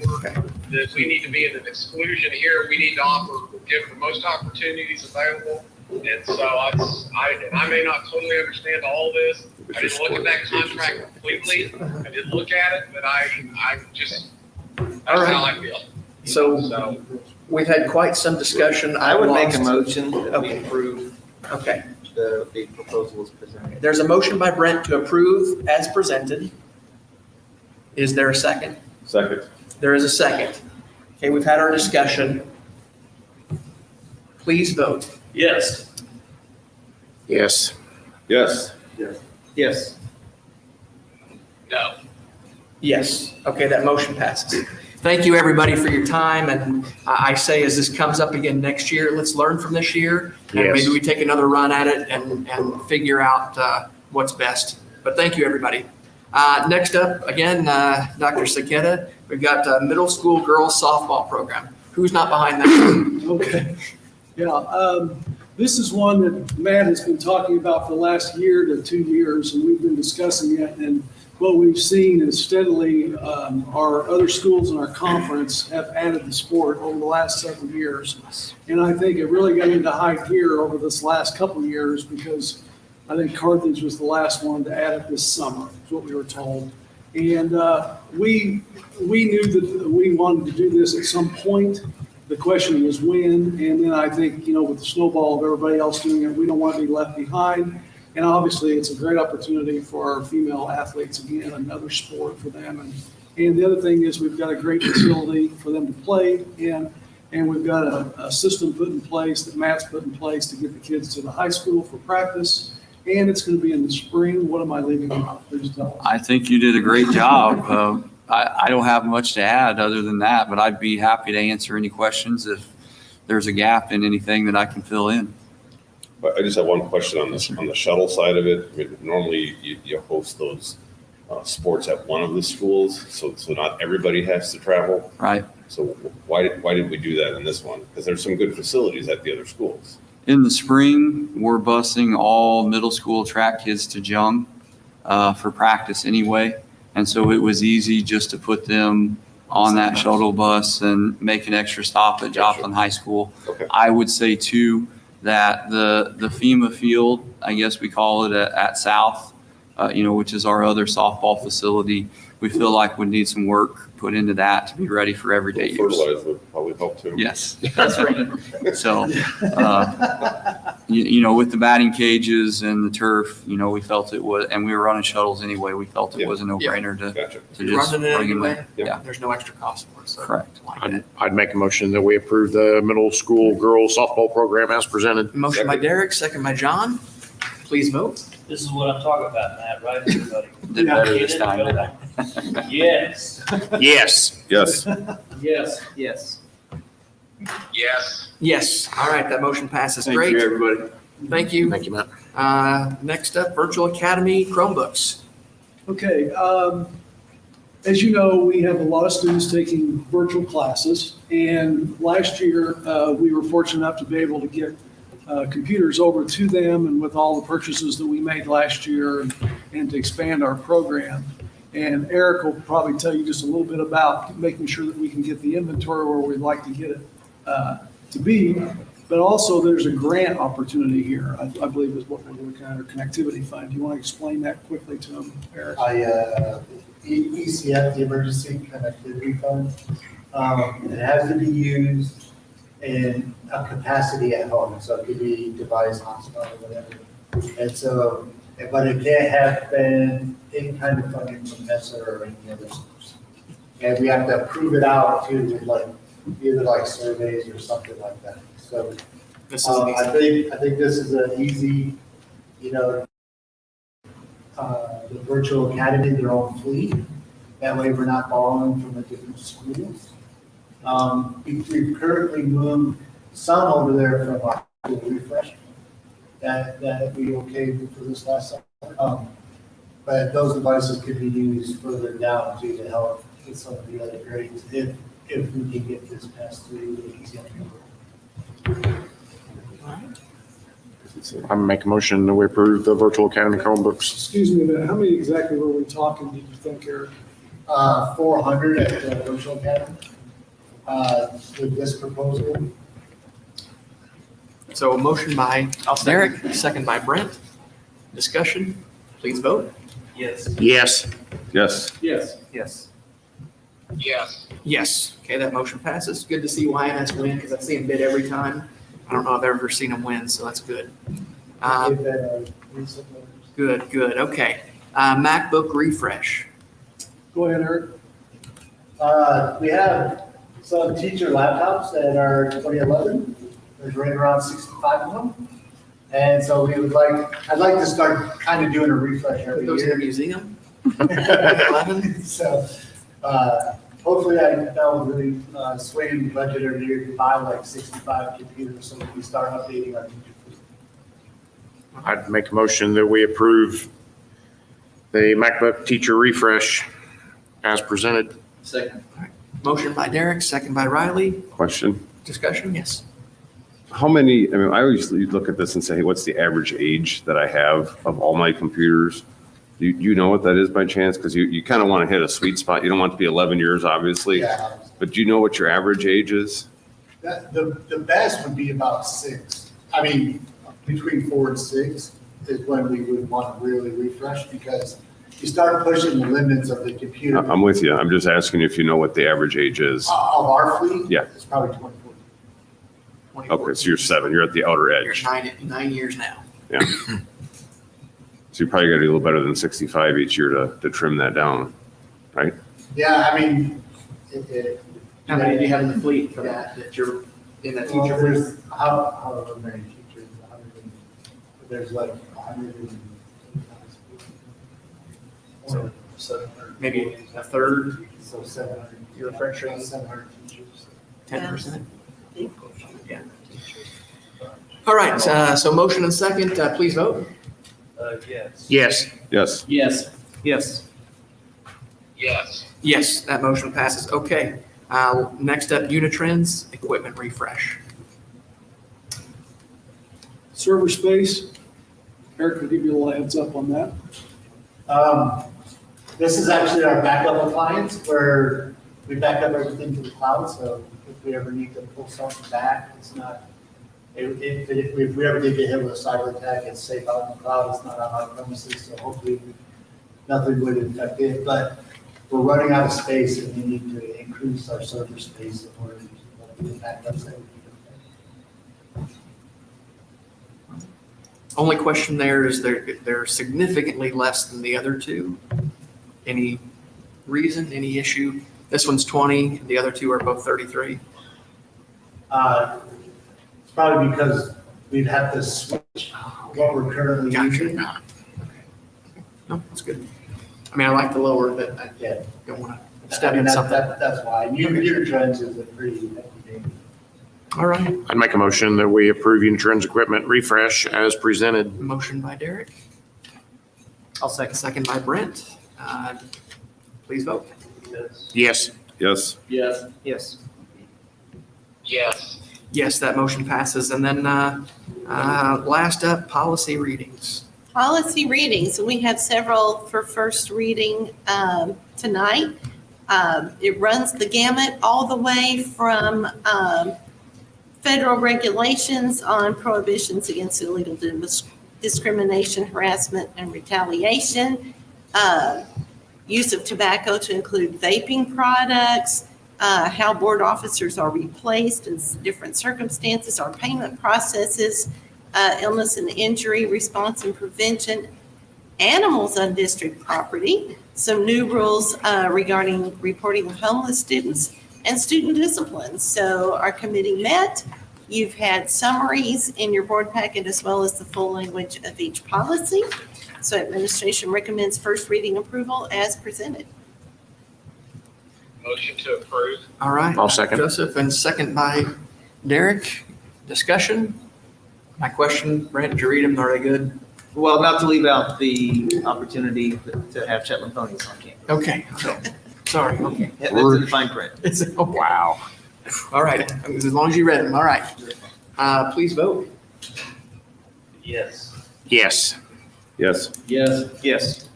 that we need to be in an exclusion here. We need to give the most opportunities available. And so I may not totally understand all this. I didn't look at that contract completely. I did look at it, but that's how I feel. So we've had quite some discussion. I would make a lost- motion that we approve Okay. the proposal as presented. There's a motion by Brent to approve as presented. Is there a second? Second. There is a second. Okay, we've had our discussion. Please vote. Yes. Yes. Yes. Yes. No. Yes. Okay, that motion passes. Thank you, everybody, for your time. And I say, as this comes up again next year, let's learn from this year. And Yes. maybe we take another run at it and figure out what's best. But thank you, everybody. Next up, again, Dr. Saketa, we've got a middle school girls softball program. Who's not behind that? Okay. Yeah, this is one that Matt has been talking about for the last year to 2 years, and we've been discussing it. And what we've seen is steadily our other schools in our conference have added the sport over the last several years. And I think it really got into high gear over this last couple of years because I think Carthage was the last one to add it this summer, is what we were told. And we knew that we wanted to do this at some point. The question was when, and then I think, with the snowball of everybody else doing it, we don't want to be left behind. And obviously, it's a great opportunity for our female athletes, again, another sport for them. And the other thing is we've got a great facility for them to play in, and we've got a system put in place that Matt's put in place to get the kids to the high school for practice. And it's going to be in the spring. What am I leaving out? Please tell us. I think you did a great job. I don't have much to add other than that, but I'd be happy to answer any questions if there's a gap in anything that I can fill in. But I just have one question on this, on the shuttle side of it. I mean, normally you host those sports at one of the schools, so not everybody has to travel. Right. So why did we do that in this one? Because there's some good facilities at the other schools. In the spring, we're busing all middle school track kids to Jung for practice anyway. And so it was easy just to put them on that shuttle bus and make an extra stop at Joplin High School. Okay. I would say too that the FEMA field, I guess we call it at South, which is our other softball facility, we feel like we need some work put into that to be ready for everyday use. Fertilizer would probably help too. Yes, that's right. So, with the batting cages and the turf, we felt it was, and we were running shuttles anyway. We felt it was a no-brainer to You're just running it bring them anyway. in. Yeah, There's no extra cost for it. So correct. I'd make a motion that we approve the middle school girls softball program as presented. Motion by Derek, second by John. Please vote. This is what I'm talking about, Matt, right, everybody? Did better this Get it, time. go. Yes. Yes. Yes. Yes, yes. Yes. Yes. All right, that motion passes. Thank Great. you, everybody. Thank you. Thank you, Matt. Next up, Virtual Academy Chromebooks. Okay, as you know, we have a lot of students taking virtual classes, and last year, we were fortunate enough to be able to get computers over to them, and with all the purchases that we made last year and to expand our program. And Eric will probably tell you just a little bit about making sure that we can get the inventory where we'd like to get it to be. But also there's a grant opportunity here, I believe is what we're looking at, our connectivity fund. Do you want to explain that quickly to them, Eric? ECF, the Emergency Connectivity Fund, it has to be used in a capacity at home, so it could be device, hospital, or whatever. And so, but it can't have been any kind of funding from ESSER or any other source. And we have to prove it out to either surveys or something like that. So I think this is an easy, the virtual academy, their own fleet. That way we're not borrowing from the different schools. We've currently moved some over there from our Macbook Refresh. That'd be okay for this last summer. But those devices could be used further down too to help with some of the other grades if we can get this passed through the ECF. I make a motion that we approve the virtual academy Chromebooks. Excuse me a minute, how many exactly were we talking, did you think, Eric? 400 at the virtual academy. With this proposal. So a motion by Derek, second by Brent. Discussion, please vote. Yes. Yes. Yes. Yes. Yes. Yes. Yes. Okay, that motion passes. Good to see YNS win because I see them bid every time. I don't know if I've ever seen them win, so that's good. Good. Okay. MacBook Refresh. Go ahead, Eric. We have some teacher laptops that are 2011. There's right around 65 of them. And so I'd like to start kind of doing a refresh every Those in year. the museum? So hopefully that will really sway the budget every year to buy 65 computers so we start updating our teacher fleet. I'd make a motion that we approve the MacBook teacher refresh as presented. Second. Motion by Derek, second by Riley. Question. Discussion, yes. How many, I always look at this and say, hey, what's the average age that I have of all my computers? Do you know what that is by chance? Because you kind of want to hit a sweet spot. You don't want it to be 11 years, obviously. Yeah. But do you know what your average age is? The best would be about 6. I mean, between 4 and 6 is when we would want to really refresh because you start pushing the limits of the computer. I'm with you. I'm just asking if you know what the average age is. Of our fleet? Yeah. It's probably 24. Okay, so you're 7. You're at the outer You're edge. 9 years now. Yeah. So you probably got to do a little better than 65 each year to trim that down, right? Yeah, I mean, How many do you have in the fleet for that you're in that teacher fleet? there's however many teachers, there's 100. So, maybe a third, So 700. You're refreshing 700 teachers. 10%? Yeah. All right, so motion and second, please vote. Yes. Yes. Yes. Yes. Yes. Yes. Yes, that motion passes. Okay. Next up, Unitrends equipment refresh. Server space, Eric will give you a little heads up on that. This is actually our backup appliance where we back up everything to the cloud, so if we ever need to pull something back, it's not, if we ever did get hit with a cyber attack, it's safe out in the cloud, it's not on our premises, so hopefully nothing would infect it, but we're running out of space and we need to increase our server space in order to get backups that we need. Only question there is they're significantly less than the other two. Any reason, any issue? This one's 20, the other two are both 33. It's probably because we'd have to switch what we're currently using. No, that's good. I mean, I like the lower, but I Yeah. don't want to I step mean, in something. that's why. Unitrends is a pretty hefty thing. All right. I'd make a motion that we approve Unitrends equipment refresh as presented. Motion by Derek, I'll second. second by Brent. Please vote. Yes. Yes. Yes. Yes. Yes. Yes. Yes, that motion passes. And then last up, policy readings. Policy readings, we have several for first reading tonight. It runs the gamut all the way from federal regulations on prohibitions against illegal discrimination, harassment, and retaliation, use of tobacco to include vaping products, how board officers are replaced in different circumstances, our payment processes, illness and injury response and prevention, animals on district property, some new rules regarding reporting of homeless students, and student discipline. So our committee met. You've had summaries in your board packet as well as the full language of each policy. So administration recommends first reading approval as presented. Motion to approve. All right. I'll second. Joseph, and second by Derek. Discussion? My question, Brent, did you read them? Are they good? Well, not to leave out the opportunity to have Shetland ponies on campus. Okay. Sorry. Okay. That's in the fine print. Wow. All right. As long as you read them. All right. Please vote. Yes. Yes. Yes. Yes. Yes.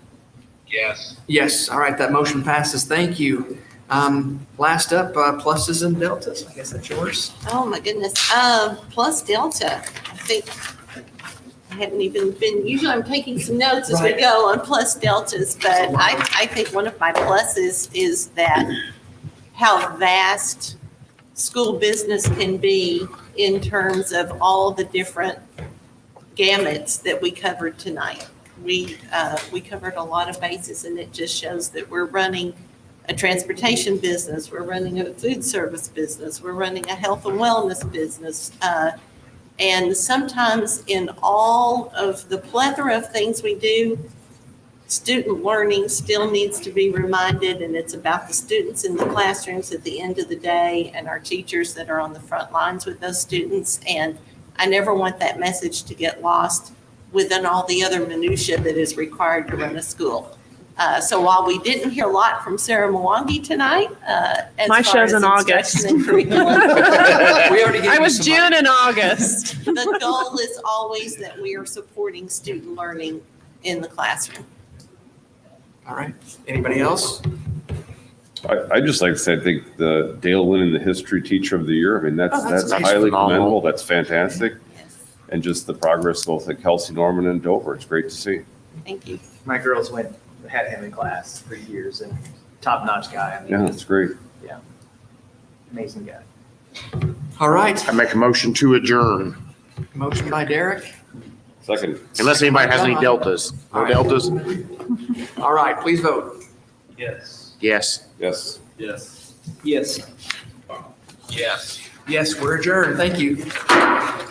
Yes. Yes. All right. That motion passes. Thank you. Last up, pluses and deltas. I guess that's yours. Oh, my goodness. Plus Delta, I think I haven't even been, usually I'm taking some notes as we Right. go on plus deltas, but I think one of my pluses is that how vast school business can be in terms of all the different gamuts that we covered tonight. We covered a lot of bases, and it just shows that we're running a transportation business, we're running a food service business, we're running a health and wellness business. And sometimes in all of the plethora of things we do, student learning still needs to be reminded, and it's about the students in the classrooms at the end of the day and our teachers that are on the front lines with those students. And I never want that message to get lost within all the other minutia that is required to run a school. So while we didn't hear a lot from Sarah Mwangi tonight, as My far show's as in August. instruction and curriculum, I was June and August. the goal is always that we are supporting student learning in the classroom. All right. Anybody else? I'd just like to say, I think the Dale winning the history teacher of the year, I mean, that's that's highly phenomenal. commendable. That's fantastic. Yes. And just the progress both at Kelsey Norman and Dover. It's great to see. Thank you. My girls had him in class for years, and top-notch guy. I mean, Yeah, it's great. amazing guy. All right. I make a motion to adjourn. Motion by Derek. Second. Unless anybody has any deltas. No deltas? All right. Please vote. Yes. Yes. Yes. Yes. Yes. Yes. Yes, we're adjourned. Thank you.